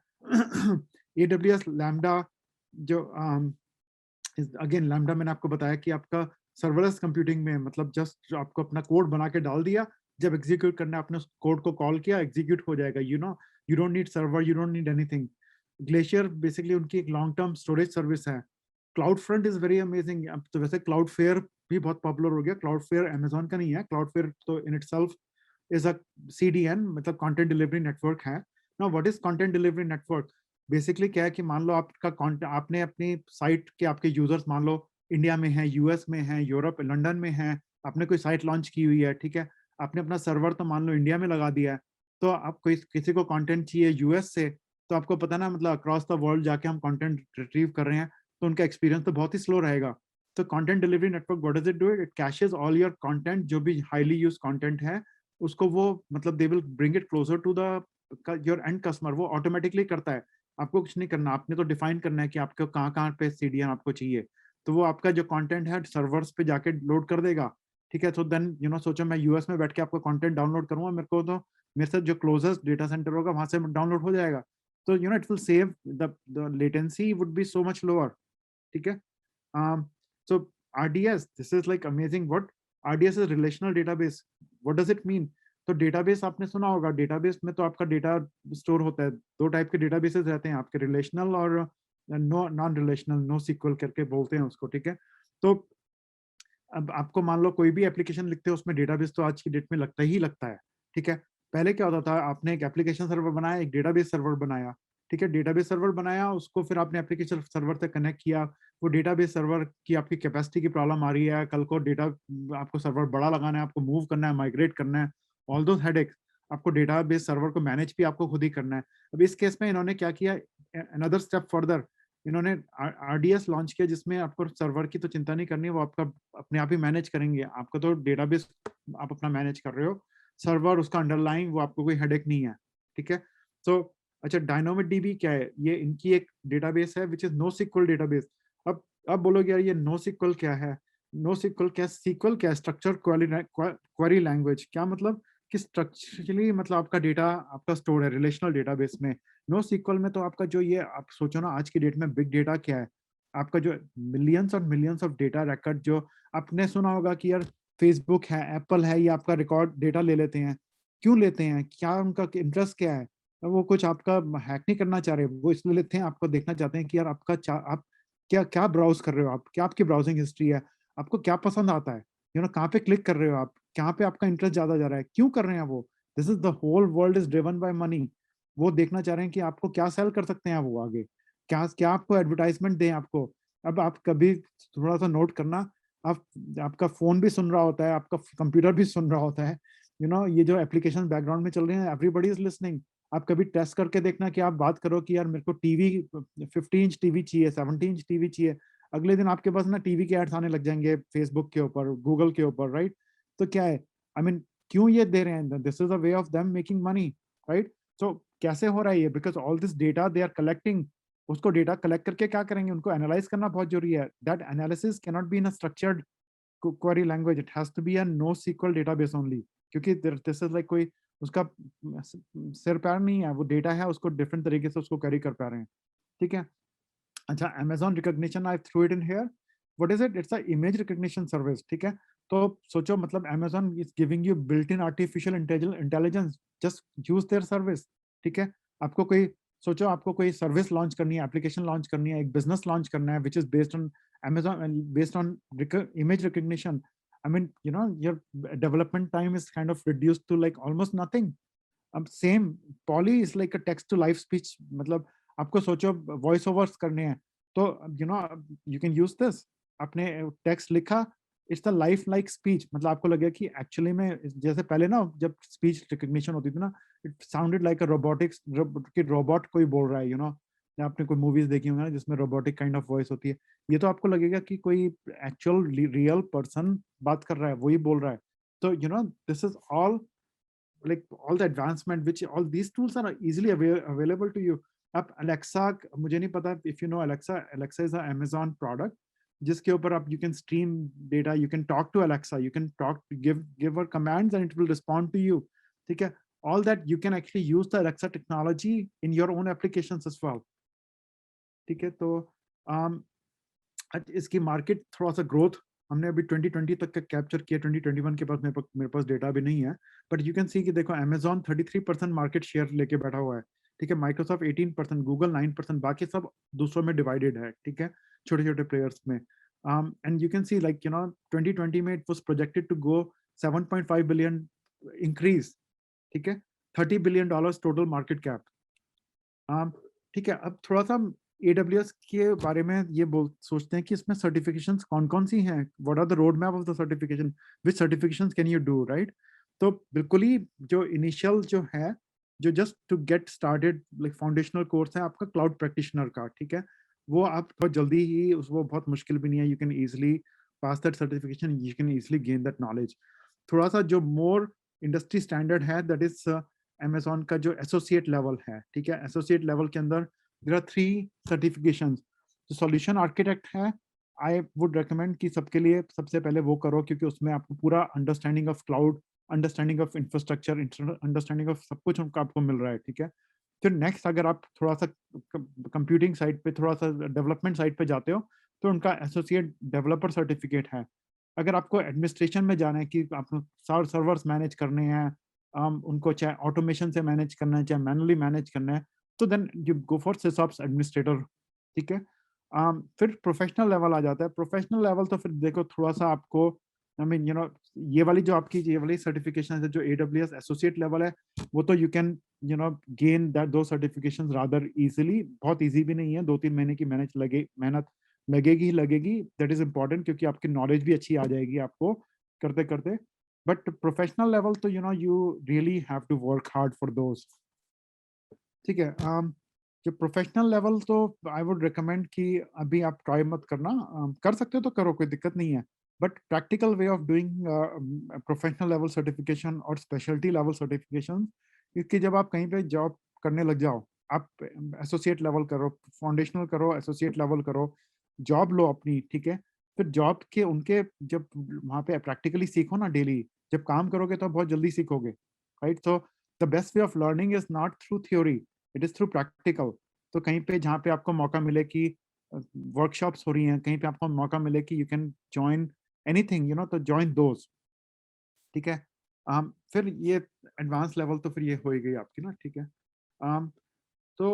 AWS लैम्डा, जो अगेन लैम्डा मैंने आपको बताया कि आपका सर्वरलेस कंप्यूटिंग में, मतलब जस्ट आपको अपना कोड बना के डाल दिया, जब एग्जीक्यूट करना है आपने उस कोड को कॉल किया, एग्जीक्यूट हो जाएगा, you don't need server, you don't need anything. Glacier basically उनकी एक लॉन्ग टर्म स्टोरेज सर्विस है। Cloud front is very amazing. अब तो वैसे क्लाउड फेयर भी बहुत पॉपुलर हो गया। क्लाउड फेयर अमेजोन का नहीं है, क्लाउड फेयर तो in itself is a CDN, मतलब कंटेंट डिलीवरी नेटवर्क है। Now what is content delivery network? Basically क्या है कि मान लो आपका आपने अपनी साइट के आपके यूजर्स मान लो इंडिया में हैं, US में हैं, यूरोप लंदन में हैं, आपने कोई साइट लॉन्च की हुई है, ठीक है। आपने अपना सर्वर तो मान लो इंडिया में लगा दिया है, तो आप कोई किसी को कंटेंट चाहिए US से, तो आपको पता ना, मतलब अक्रॉस द वर्ल्ड जाके हम कंटेंट रिट्रीव कर रहे हैं, तो उनका एक्सपीरियंस तो बहुत ही स्लो रहेगा। तो content delivery network what does it do, it caches all your content, जो भी हाईली यूज कंटेंट है उसको वो, मतलब they will bring it closer to the your end customer, वो ऑटोमेटिकली करता है। आपको कुछ नहीं करना, आपने तो डिफाइन करना है कि आपको कहाँ कहाँ पे CDN आपको चाहिए, तो वो आपका जो कंटेंट है सर्वर्स पे जाके लोड कर देगा, ठीक है। तो देन सोचो मैं US में बैठ के आपका कंटेंट डाउनलोड करूंगा, मेरे को तो मेरे साथ जो क्लोजेस्ट डेटा सेंटर होगा वहां से डाउनलोड हो जाएगा। तो it will save the latency would be so much lower, ठीक है। So RDS, this is like amazing. What RDS is relational database. What does it mean? तो डेटाबेस आपने सुना होगा, डेटाबेस में तो आपका डेटा स्टोर होता है। दो टाइप के डेटाबेसेस रहते हैं आपके, रिलेशनल और no non relational, no sequel करके बोलते हैं उसको, ठीक है। तो अब आपको मान लो कोई भी एप्लीकेशन लिखते हो उसमें डेटाबेस तो आज की डेट में लगता ही लगता है, ठीक है। पहले क्या होता था, आपने एक एप्लीकेशन सर्वर बनाया, एक डेटाबेस सर्वर बनाया, ठीक है। डेटाबेस सर्वर बनाया, उसको फिर आपने एप्लीकेशन सर्वर से कनेक्ट किया। वो डेटाबेस सर्वर की आपकी कैपेसिटी की प्रॉब्लम आ रही है, कल को डेटा आपको सर्वर बड़ा लगाना है, आपको मूव करना है, माइग्रेट करना है, ऑल दोस हेडेक्स, आपको डेटाबेस सर्वर को मैनेज भी आपको खुद ही करना है। अब इस केस में इन्होंने क्या किया, अनदर स्टेप फर्दर, इन्होंने RDS लॉन्च किया, जिसमें आपको सर्वर की तो चिंता नहीं करनी, वो आपका अपने आप ही मैनेज करेंगे। आपका तो डेटाबेस आप अपना मैनेज कर रहे हो, सर्वर उसका अंडरलाइन, वो आपको कोई हेडेक नहीं है, ठीक है। तो अच्छा, DynamoDB क्या है? ये इनकी एक डेटाबेस है which is no sequel database. अब बोलोगे यार ये नो सिक्वल क्या है? नो सिक्वल क्या, सिक्वल क्या, स्ट्रक्चर क्वेरी लैंग्वेज, क्या मतलब कि स्ट्रक्चरली मतलब आपका डेटा आपका स्टोर है रिलेशनल डेटाबेस में। नो सिक्वल में तो आपका जो ये आप सोचो ना, आज की डेट में बिग डेटा क्या है, आपका जो मिलियंस और मिलियंस ऑफ डेटा रिकॉर्ड, जो आपने सुना होगा कि यार फेसबुक है, एप्पल है, ये आपका रिकॉर्ड डेटा ले लेते हैं। क्यों लेते हैं? क्या उनका इंटरेस्ट क्या है? वो कुछ आपका हैक नहीं करना चाह रहे, वो इसलिए लेते हैं, आपको देखना चाहते हैं कि यार आप क्या क्या ब्राउज कर रहे हो, आप क्या, आपकी ब्राउजिंग हिस्ट्री है, आपको क्या पसंद आता है, कहाँ पे क्लिक कर रहे हो आप, कहाँ पे आपका इंटरेस्ट ज्यादा जा रहा है, क्यों कर रहे हैं वो। This is the whole world is driven by money. वो देखना चाह रहे हैं कि आपको क्या सेल कर सकते हैं वो आगे, क्या क्या आपको एडवर्टाइजमेंट दें आपको। अब आप कभी थोड़ा सा नोट करना, आप आपका फोन भी सुन रहा होता है, आपका कंप्यूटर भी सुन रहा होता है, ये जो एप्लीकेशन बैकग्राउंड में चल रहे हैं, एवरीबॉडी इज लिसनिंग। आप कभी टेस्ट करके देखना कि आप बात करो कि यार मेरे को टीवी 50 इंच टीवी चाहिए, 70 इंच टीवी चाहिए, अगले दिन आपके पास ना टीवी के एड्स आने लग जाएंगे फेसबुक के ऊपर, गूगल के ऊपर, राइट। तो क्या है, आई मीन क्यों ये दे रहे हैं? This is a way of them making money, right. So कैसे हो रहा है ये? Because all this data they are collecting. उसको डेटा कलेक्ट करके क्या करेंगे? उनको एनालाइज करना बहुत जरूरी है। That analysis can not be in a structured query language, it has to be a NoSQL database only, क्योंकि this is like कोई उसका सिर पैर नहीं है, वो डेटा है, उसको डिफरेंट तरीके से उसको कैरी कर पा रहे हैं, ठीक है। अच्छा, Amazon recognition, I threw it in here. What is it? It's a image recognition service, ठीक है। तो सोचो, मतलब Amazon is giving you built-in artificial intelligence, just use their service, ठीक है। आपको कोई सोचो, आपको कोई सर्विस लॉन्च करनी है, एप्लीकेशन लॉन्च करनी है, एक बिजनेस लॉन्च करना है, which is based on Amazon and based on image recognition. I mean, your development time is kind of reduced to like almost nothing. अब same poly is like a text to live speech, मतलब आपको सोचो voice overs करने हैं, तो you can use this. आपने text लिखा, it's a life like speech, मतलब आपको लगेगा कि एक्चुअली में, जैसे पहले ना जब स्पीच रिकग्निशन होती थी ना, it sounded like a robotics, कि रोबोट कोई बोल रहा है, आपने कोई मूवीज देखी होंगी ना जिसमें रोबोटिक काइंड ऑफ वॉइस होती है, ये तो आपको लगेगा कि कोई एक्चुअल रियल पर्सन बात कर रहा है, वही बोल रहा है। तो this is all like all the advancement which all these tools are easily available to you. आप Alexa, मुझे नहीं पता if you know Alexa is a Amazon product जिसके ऊपर आप you can stream data, you can talk to Alexa, you can give her commands and it will respond to you, ठीक है। all that you can actually use the Alexa technology in your own applications as well, ठीक है। तो um, इसकी market थोड़ा सा growth हमने अभी 2020 तक का कैप्चर किया, 2021 के पास मेरे पास डेटा भी नहीं है, बट यू कैन सी कि देखो Amazon 33% मार्केट शेयर लेके बैठा हुआ है, ठीक है। माइक्रोसॉफ्ट 18%, गूगल 9%, बाकी सब दूसरों में डिवाइडेड है, ठीक है, छोटे छोटे प्लेयर्स में। And you can see like 2020 में it was projected to go 7.5 billion increase, ठीक है, $30 बिलियन टोटल मार्केट कैप, ठीक है। अब थोड़ा सा AWS के बारे में ये सोचते हैं कि इसमें सर्टिफिकेशंस कौन कौन सी हैं, what are the road map of the certification, which certifications can you do, right. तो बिल्कुल ही जो इनिशियल जो है, जो just to get started like foundational course है आपका क्लाउड प्रैक्टिशनर का, ठीक है। वो आप बहुत जल्दी ही वो बहुत मुश्किल भी नहीं है, you can easily pass that certification, you can easily gain that knowledge. थोड़ा सा जो मोर इंडस्ट्री स्टैंडर्ड है, दैट इज Amazon का जो एसोसिएट लेवल है, ठीक है। एसोसिएट लेवल के अंदर there are 3 certifications. जो solution architect है, I would recommend कि सबके लिए सबसे पहले वो करो, क्योंकि उसमें आपको पूरा understanding of cloud, understanding of infrastructure, understanding of सब कुछ आपको मिल रहा है, ठीक है। फिर नेक्स्ट अगर आप थोड़ा सा कंप्यूटिंग साइड पे, थोड़ा सा डेवलपमेंट साइड पे जाते हो, तो उनका एसोसिएट डेवलपर सर्टिफिकेट है। अगर आपको एडमिनिस्ट्रेशन में जाना है कि आपको सर्वर्स मैनेज करने हैं, उनको चाहे ऑटोमेशन से मैनेज करना है, चाहे मैनुअली मैनेज करना है, तो then you go for sysops administrator, ठीक है। फिर प्रोफेशनल लेवल आ जाता है। प्रोफेशनल लेवल तो फिर देखो थोड़ा सा आपको, आई मीन ये वाली जो आपकी ये वाली सर्टिफिकेशन है जो AWS एसोसिएट लेवल है, वो तो यू कैन गेन दैट दो सर्टिफिकेशंस रादर इजीली। बहुत इजी भी नहीं है, 2-3 महीने की मेहनत लगेगी ही लगेगी, दैट इज इंपॉर्टेंट, क्योंकि आपकी नॉलेज भी अच्छी आ जाएगी आपको करते करते। बट प्रोफेशनल लेवल तो you really have to work hard for those, ठीक है। जो प्रोफेशनल लेवल तो आई वुड रिकमेंड कि अभी आप ट्राई मत करना, कर सकते हो तो करो, कोई दिक्कत नहीं है, but practical way of doing professional level certification और स्पेशलिटी लेवल सर्टिफिकेशन, इसकी जब आप कहीं पे जॉब करने लग जाओ, आप एसोसिएट लेवल करो, फाउंडेशनल करो, एसोसिएट लेवल करो, जॉब लो अपनी, ठीक है, फिर जॉब के उनके जब वहाँ पे प्रैक्टिकली सीखो ना डेली, जब काम करोगे तो बहुत जल्दी सीखोगे, राइट? तो the best way of learning is not through theory, it is through practical. तो कहीं पे जहाँ पे आपको मौका मिले कि वर्कशॉप्स हो रही हैं, कहीं पे आपको मौका मिले कि यू कैन ज्वाइन एनीथिंग, तो ज्वाइन दोज, ठीक है। फिर ये एडवांस लेवल तो फिर ये हो ही गई आपकी ना, ठीक है। तो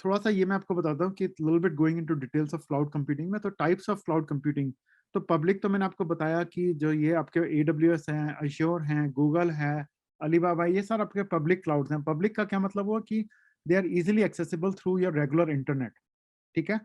थोड़ा सा ये मैं आपको बताता हूँ कि little bit going into details of cloud computing में, तो टाइप्स ऑफ क्लाउड कंप्यूटिंग। तो पब्लिक तो मैंने आपको बताया कि जो ये आपके AWS हैं, अश्योर हैं, गूगल है, अलीबाबा, ये सारे आपके पब्लिक क्लाउड्स हैं। पब्लिक का क्या मतलब हुआ कि they are easily accessible through your regular internet, ठीक है।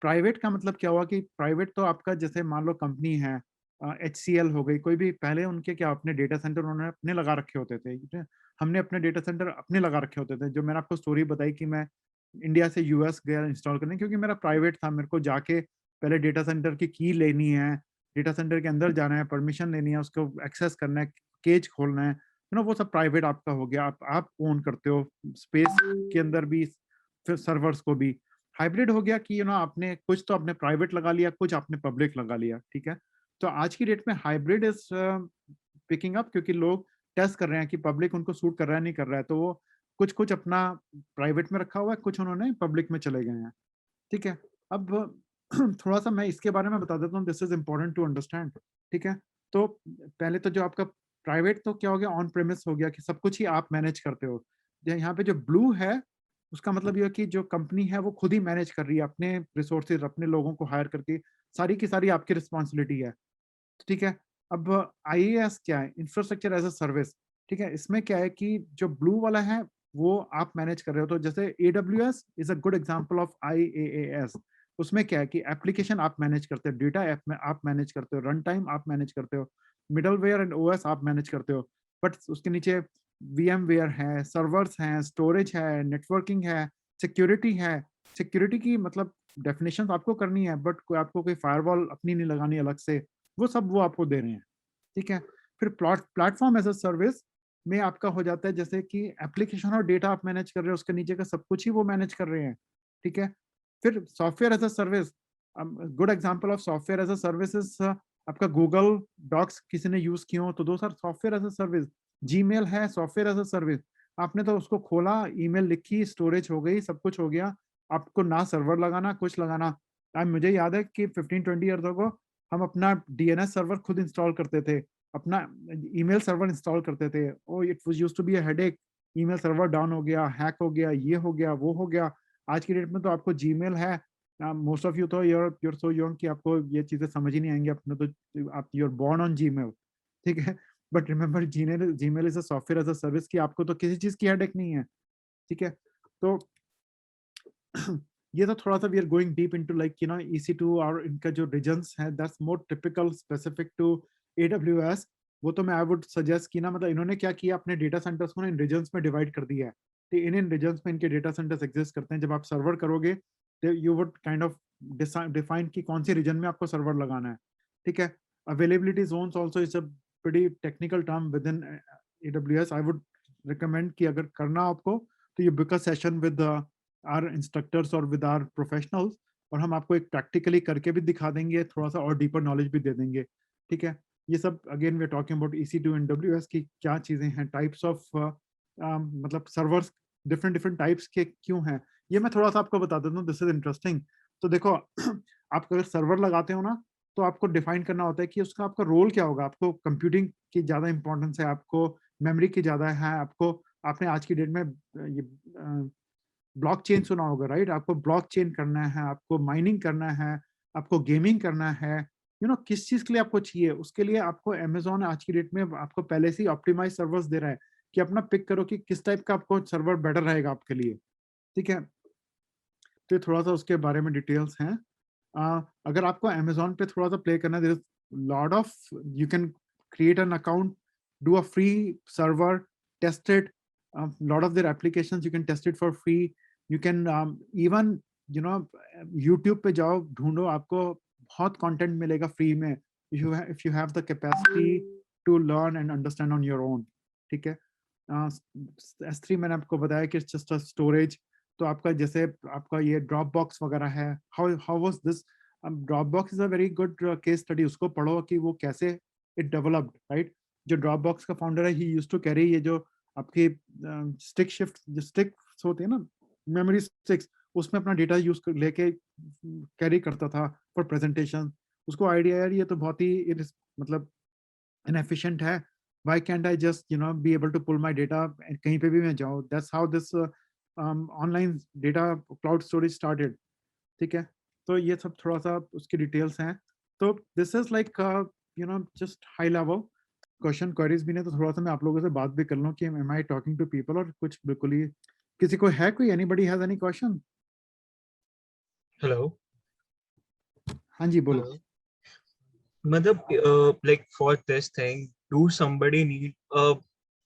प्राइवेट का मतलब क्या हुआ कि प्राइवेट तो आपका जैसे मान लो कंपनी है, HCL हो गई, कोई भी, पहले उनके क्या अपने डेटा सेंटर उन्होंने अपने लगा रखे होते थे, ठीक है? हमने अपने डेटा सेंटर अपने लगा रखे होते थे। जो मैंने आपको स्टोरी बताई कि मैं इंडिया से US गया इंस्टॉल करने, क्योंकि मेरा प्राइवेट था, मेरे को जाके पहले डेटा सेंटर की लेनी है, डेटा सेंटर के अंदर जाना है, परमिशन लेनी है, उसको एक्सेस करना है, केज खोलना है, वो सब प्राइवेट आपका हो गया। आप ओन करते हो स्पेस के अंदर भी, फिर सर्वर्स को भी। हाइब्रिड हो गया कि आपने कुछ तो आपने प्राइवेट लगा लिया, कुछ आपने पब्लिक लगा लिया, ठीक है। तो आज की डेट में हाइब्रिड इज पिकिंग अप, क्योंकि लोग टेस्ट कर रहे हैं कि पब्लिक उनको सूट कर रहा है नहीं कर रहा है, तो वो कुछ कुछ अपना प्राइवेट में रखा हुआ है, कुछ उन्होंने पब्लिक में चले गए हैं, ठीक है। अब थोड़ा सा मैं इसके बारे में बता देता हूँ, this is important to understand, ठीक है। तो पहले तो जो आपका प्राइवेट तो क्या हो गया, ऑन प्रेमिस हो गया कि सब कुछ ही आप मैनेज करते हो। यहाँ पे जो ब्लू है, उसका मतलब ये है कि जो कंपनी है वो खुद ही मैनेज कर रही है, अपने रिसोर्सेज, अपने लोगों को हायर करके, सारी की सारी आपकी रिस्पॉन्सिबिलिटी है, ठीक है। अब IaaS क्या है, इंफ्रास्ट्रक्चर एज अ सर्विस, ठीक है। इसमें क्या है कि जो ब्लू वाला है वो आप मैनेज कर रहे हो, तो जैसे AWS is a good example of IaaS। उसमें क्या है कि एप्लीकेशन आप मैनेज करते हो, डेटा ऐप में आप मैनेज करते हो, रन टाइम आप मैनेज करते हो, मिडलवेयर एंड OS आप मैनेज करते हो, बट उसके नीचे VMware है, सर्वर्स हैं, स्टोरेज है, नेटवर्किंग है, सिक्योरिटी है। सिक्योरिटी की मतलब डेफिनेशन आपको करनी है, बट कोई आपको कोई फायरवॉल अपनी नहीं लगानी अलग से, वो सब वो आपको दे रहे हैं, ठीक है। फिर प्लेटफॉर्म एज अ सर्विस में आपका हो जाता है जैसे कि एप्लीकेशन और डेटा आप मैनेज कर रहे हो, उसके नीचे का सब कुछ ही वो मैनेज कर रहे हैं, ठीक है। फिर software as a service, good example of software as a service is आपका गूगल डॉक्स, किसी ने यूज किया हो तो दो sir software as a service. Gmail है सॉफ्टवेयर एज अ सर्विस, आपने तो उसको खोला, ईमेल लिखी, स्टोरेज हो गई, सब कुछ हो गया, आपको ना सर्वर लगाना कुछ लगाना। मुझे याद है कि 15-20 ईयर्स अगो हम अपना DNS सर्वर खुद इंस्टॉल करते थे, अपना ईमेल सर्वर इंस्टॉल करते थे। Oh it was used to be a headache, email server down हो गया, हैक हो गया, ये हो गया, वो हो गया। आज की डेट में तो आपको जीमेल है, मोस्ट ऑफ यू तो यूर सो यंग कि आपको ये चीजें समझ ही नहीं आएंगी, अपने तो आप यूर बोर्न ऑन जीमेल, ठीक है। But remember Gmail is a software as a service, की आपको तो किसी चीज की हेडेक नहीं है, ठीक है। तो ये तो थोड़ा सा we are going deep into like EC2 और इनका जो रीजन्स है, that's more typical specific to AWS। वो तो मैं आई वुड सजेस्ट कि मतलब इन्होंने क्या किया, अपने डेटा सेंटर्स को ना इन रीजन्स में डिवाइड कर दिया है, तो इन रीजन्स में इनके डेटा सेंटर्स एग्जिस्ट करते हैं। जब आप सर्वर करोगे तो you would kind of define कि कौन सी रीजन में आपको सर्वर लगाना है, ठीक है। Availability zones also is a pretty technical term within AWS। I would recommend कि अगर करना आपको तो you book a session with our instructors और विद आर प्रोफेशनल्स, और हम आपको एक प्रैक्टिकली करके भी दिखा देंगे, थोड़ा सा और डीपर नॉलेज भी दे देंगे, ठीक है। ये सब again we are talking about EC2 and AWS की क्या चीजें हैं, टाइप्स ऑफ मतलब सर्वर्स डिफरेंट डिफरेंट टाइप्स के क्यों हैं, ये मैं थोड़ा सा आपको बता देता हूँ, दिस इज इंटरेस्टिंग। तो देखो आप अगर सर्वर लगाते हो ना, तो आपको डिफाइन करना होता है कि उसका आपका रोल क्या होगा। आपको कंप्यूटिंग की ज्यादा इंपॉर्टेंस है, आपको मेमोरी की ज्यादा है, आपको, आपने आज की डेट में ये ब्लॉकचेन सुना होगा, राइट? आपको ब्लॉकचेन करना है, आपको माइनिंग करना है, आपको गेमिंग करना है, किस चीज के लिए आपको चाहिए, उसके लिए आपको अमेजोन आज की डेट में आपको पहले से ही ऑप्टिमाइज सर्वर्स दे रहा है कि अपना पिक करो कि किस टाइप का आपको सर्वर बेटर रहेगा आपके लिए, ठीक है। तो थोड़ा सा उसके बारे में डिटेल्स हैं। अगर आपको अमेजोन पे थोड़ा सा प्ले करना है, there is lot of, you can create an account, do a free server, test it, lot of their applications you can test it for free. You can even YouTube पे जाओ, ढूंढो, आपको बहुत कंटेंट मिलेगा free में, if you have the capacity to learn and understand on your own. ठीक है. S3 मैंने आपको बताया कि it's just a storage. तो आपका जैसे आपका ये Dropbox वगैरह है, how was this? Dropbox is a very good case study. उसको पढ़ो कि वो कैसे it developed, right? जो Dropbox का फाउंडर है, he used to carry ये जो आपकी स्टिक शिफ्ट, जो स्टिक्स होती है ना, मेमोरी स्टिक्स, उसमें अपना डेटा यूज लेके कैरी करता था फॉर प्रेजेंटेशन. उसको आइडिया यार ये तो बहुत ही मतलब इनएफिशिएंट है, why can't I just be able to pull my data कहीं पे भी मैं जाऊं. That's how this online data cloud storage started. ठीक है. तो ये सब थोड़ा सा उसकी डिटेल्स हैं. तो this is like just high level question queries भी नहीं, तो थोड़ा सा मैं आप लोगों से बात भी कर लूं कि am I talking to people, और कुछ बिल्कुल ही किसी को है कोई, anybody has any question? Hello. हाँ जी बोलो. मतलब like for this thing, do somebody need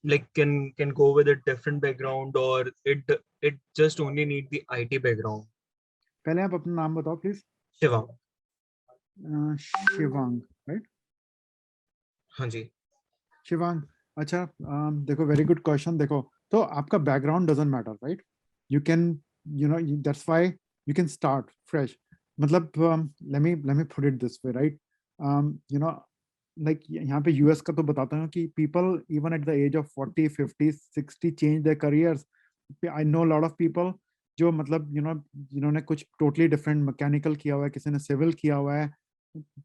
like can go with a different background, or it just only need the IT background? पहले आप अपना नाम बताओ प्लीज. शिवा. शिवांग, राइट? हाँ जी. शिवांग, अच्छा. देखो, वेरी गुड क्वेश्चन. देखो, तो आपका background doesn't matter, right? You can that's why you can start fresh. मतलब let me put it this way, right? Like यहाँ पे यूएस का तो बताता हूँ कि people even at the age of 40 50 60 change their careers. I know lot of people जो मतलब जिन्होंने कुछ टोटली डिफरेंट मैकेनिकल किया हुआ है, किसी ने सिविल किया हुआ है,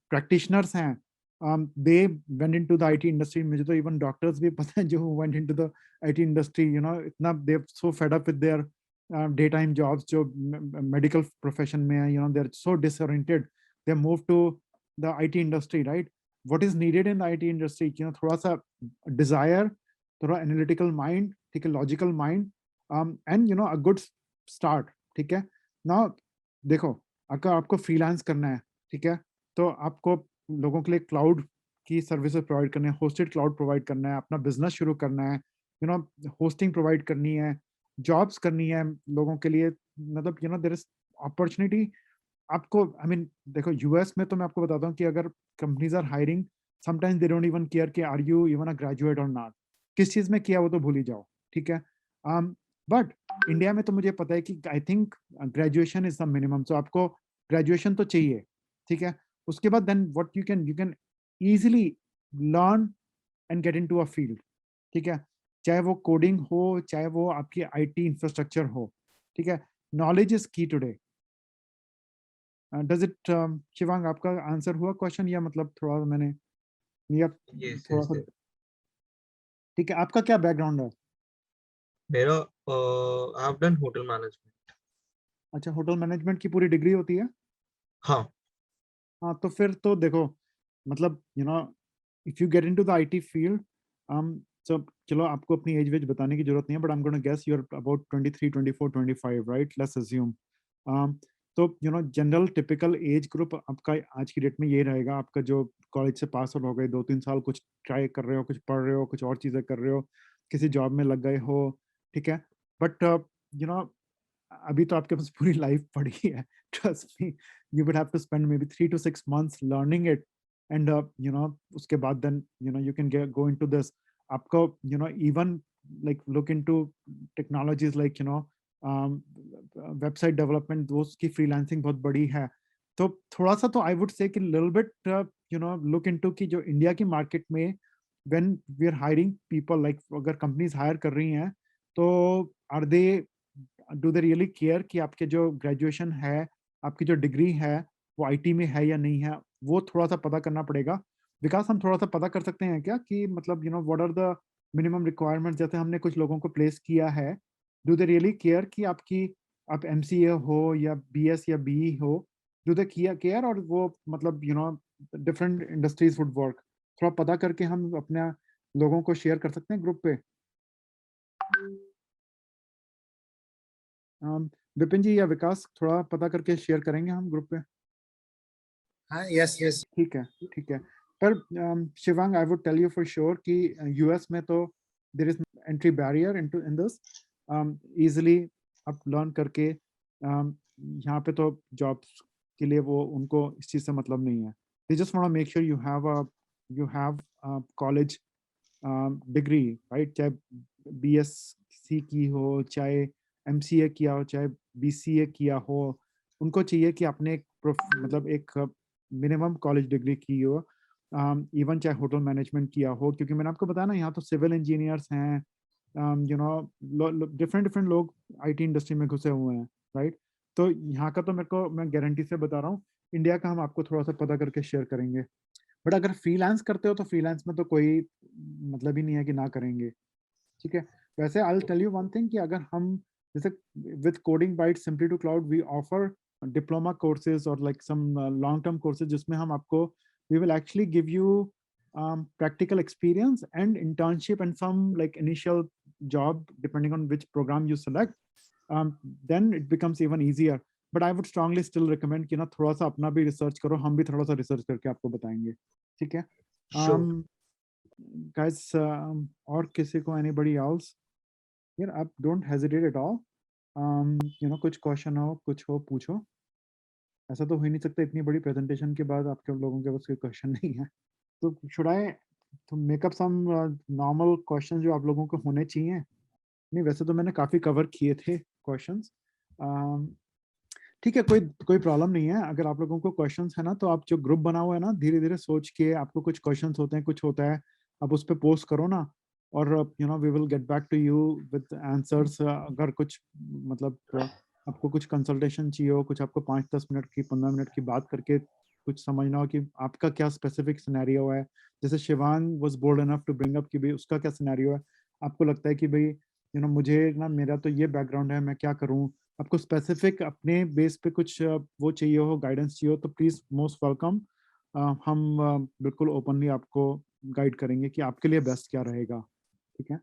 प्रैक्टिशनर्स हैं. they went into the IT industry. मुझे तो even doctors भी पता है जो went into the IT industry. इतना they're so fed up with their daytime jobs जो medical profession में है. They're so disoriented. They moved to the IT industry, right? What is needed in the IT industry? थोड़ा सा desire, थोड़ा analytical mind, ठीक है, logical mind, and a good start. ठीक है. Now देखो, अगर आपको freelance करना है, ठीक है, तो आपको लोगों के लिए क्लाउड की सर्विसेज प्रोवाइड करने हैं, होस्टेड क्लाउड प्रोवाइड करना है, अपना बिजनेस शुरू करना है, होस्टिंग प्रोवाइड करनी है, जॉब्स करनी है लोगों के लिए. मतलब देयर इज अपॉर्चुनिटी आपको. आई मीन देखो, यूएस में तो मैं आपको बताता हूँ कि अगर companies are hiring, sometimes they don't even care कि are you even a graduate और नॉट. किस चीज में किया वो तो भूल ही जाओ. ठीक है. बट इंडिया में तो मुझे पता है कि I think graduation is the minimum. So आपको ग्रेजुएशन तो चाहिए. ठीक है. उसके बाद then what you can easily learn and get into a field. ठीक है. चाहे वो कोडिंग हो, चाहे वो आपकी आईटी इंफ्रास्ट्रक्चर हो. ठीक है. नॉलेज इज की टुडे. डज इट शिवांग, आपका आंसर हुआ क्वेश्चन, या मतलब थोड़ा मैंने या Yes, थोड़ा yes, सा? yes. ठीक है. आपका क्या बैकग्राउंड है? मेरा I have done hotel management. अच्छा, होटल मैनेजमेंट की पूरी डिग्री होती है? हाँ. हाँ, तो फिर तो देखो, मतलब if you get into the IT field, so चलो आपको अपनी एज वेज बताने की जरूरत नहीं है, but I am gonna guess you are about 23 24 25, right? Let's assume. तो जनरल टिपिकल एज ग्रुप आपका आज की डेट में ये रहेगा. आपका जो कॉलेज से पास आउट हो गए, 2-3 साल कुछ ट्राई कर रहे हो, कुछ पढ़ रहे हो, कुछ और चीजें कर रहे हो, किसी जॉब में लग गए हो. ठीक है. बट अभी तो आपके पास पूरी लाइफ पड़ी है. Trust me, you would have to spend maybe 3 to 6 months learning it, and उसके बाद then you can go into this. आपको even like look into technologies like website development, those की freelancing बहुत बड़ी है. तो थोड़ा सा तो I would say कि little bit look into कि जो इंडिया की मार्केट में when we are hiring people, like अगर companies hire कर रही हैं, तो are they do they really care कि आपके जो ग्रेजुएशन है, आपकी जो डिग्री है, वो आईटी में है या नहीं है? वो थोड़ा सा पता करना पड़ेगा. विकास, हम थोड़ा सा पता कर सकते हैं क्या कि मतलब what are the minimum requirement? जैसे हमने कुछ लोगों को प्लेस किया है, डू दे रियली केयर कि आप एमसीए हो या बीएस या बीई हो, डू दे केयर, और वो मतलब डिफरेंट इंडस्ट्रीज वुड वर्क? थोड़ा पता करके हम अपने लोगों को शेयर कर सकते हैं ग्रुप पे. विपिन जी या विकास, थोड़ा पता करके शेयर करेंगे हम ग्रुप पे. हाँ, यस यस. ठीक है. ठीक है. पर Shivang, I would tell you for sure कि यूएस में तो there is entry barrier in this. Easily आप लर्न करके यहाँ पे तो जॉब्स के लिए वो उनको इस चीज़ से मतलब नहीं है. They just want to make sure you have college degree, right? चाहे BSc की हो, चाहे MCA किया हो, चाहे BCA किया हो, उनको चाहिए कि आपने एक मतलब एक मिनिमम कॉलेज डिग्री की हो. इवन चाहे होटल मैनेजमेंट किया हो, क्योंकि मैंने आपको बताया ना यहाँ तो सिविल इंजीनियर्स हैं, यू नो डिफरेंट डिफरेंट लोग IT इंडस्ट्री में घुसे हुए हैं, राइट? तो यहाँ का तो मैं गारंटी से बता रहा हूँ, इंडिया का हम आपको थोड़ा सा पता करके शेयर करेंगे. बट अगर फ्रीलांस करते हो तो फ्रीलांस में तो कोई मतलब ही नहीं है कि ना करेंगे, ठीक है? वैसे I will tell you one thing कि अगर हम जैसे with coding bytes simply to cloud we offer diploma courses और like some long term courses जिसमें हम आपको we will actually give you practical experience and internship and some like initial job depending on which program you select. Then it becomes even easier. But I would strongly still recommend कि ना थोड़ा सा अपना भी research करो, हम भी थोड़ा सा रिसर्च करके आपको बताएंगे, ठीक है? Sure. Guys, और किसी को anybody else? यार आप don't hesitate at all. You know कुछ क्वेश्चन हो, कुछ हो पूछो. ऐसा तो हो ही नहीं सकता इतनी बड़ी प्रेजेंटेशन के बाद आपके लोगों के पास कोई क्वेश्चन नहीं है. तो should I to make up some normal questions जो आप लोगों को होने चाहिए? नहीं, वैसे तो मैंने काफी कवर किए थे क्वेश्चंस. ठीक है, कोई कोई प्रॉब्लम नहीं है. अगर आप लोगों को क्वेश्चंस है ना, तो आप जो ग्रुप बना हुआ है ना, धीरे धीरे सोच के आपको कुछ क्वेश्चंस होते हैं, कुछ होता है, आप उस पर पोस्ट करो ना, और you know we will get back to you with answers. अगर कुछ मतलब आपको कुछ कंसल्टेशन चाहिए हो, कुछ आपको 5-10 मिनट की 15 मिनट की बात करके कुछ समझना हो कि आपका क्या स्पेसिफिक सिनेरियो है, जैसे Shivang was bold enough to bring up कि भाई उसका क्या सिनेरियो है, आपको लगता है कि भाई यू नो मुझे ना मेरा तो ये बैकग्राउंड है, मैं क्या करूं, आपको स्पेसिफिक अपने बेस पे कुछ वो चाहिए हो, गाइडेंस चाहिए हो, तो प्लीज मोस्ट वेलकम. हम बिल्कुल ओपनली आपको गाइड करेंगे कि आपके लिए बेस्ट क्या रहेगा, ठीक है?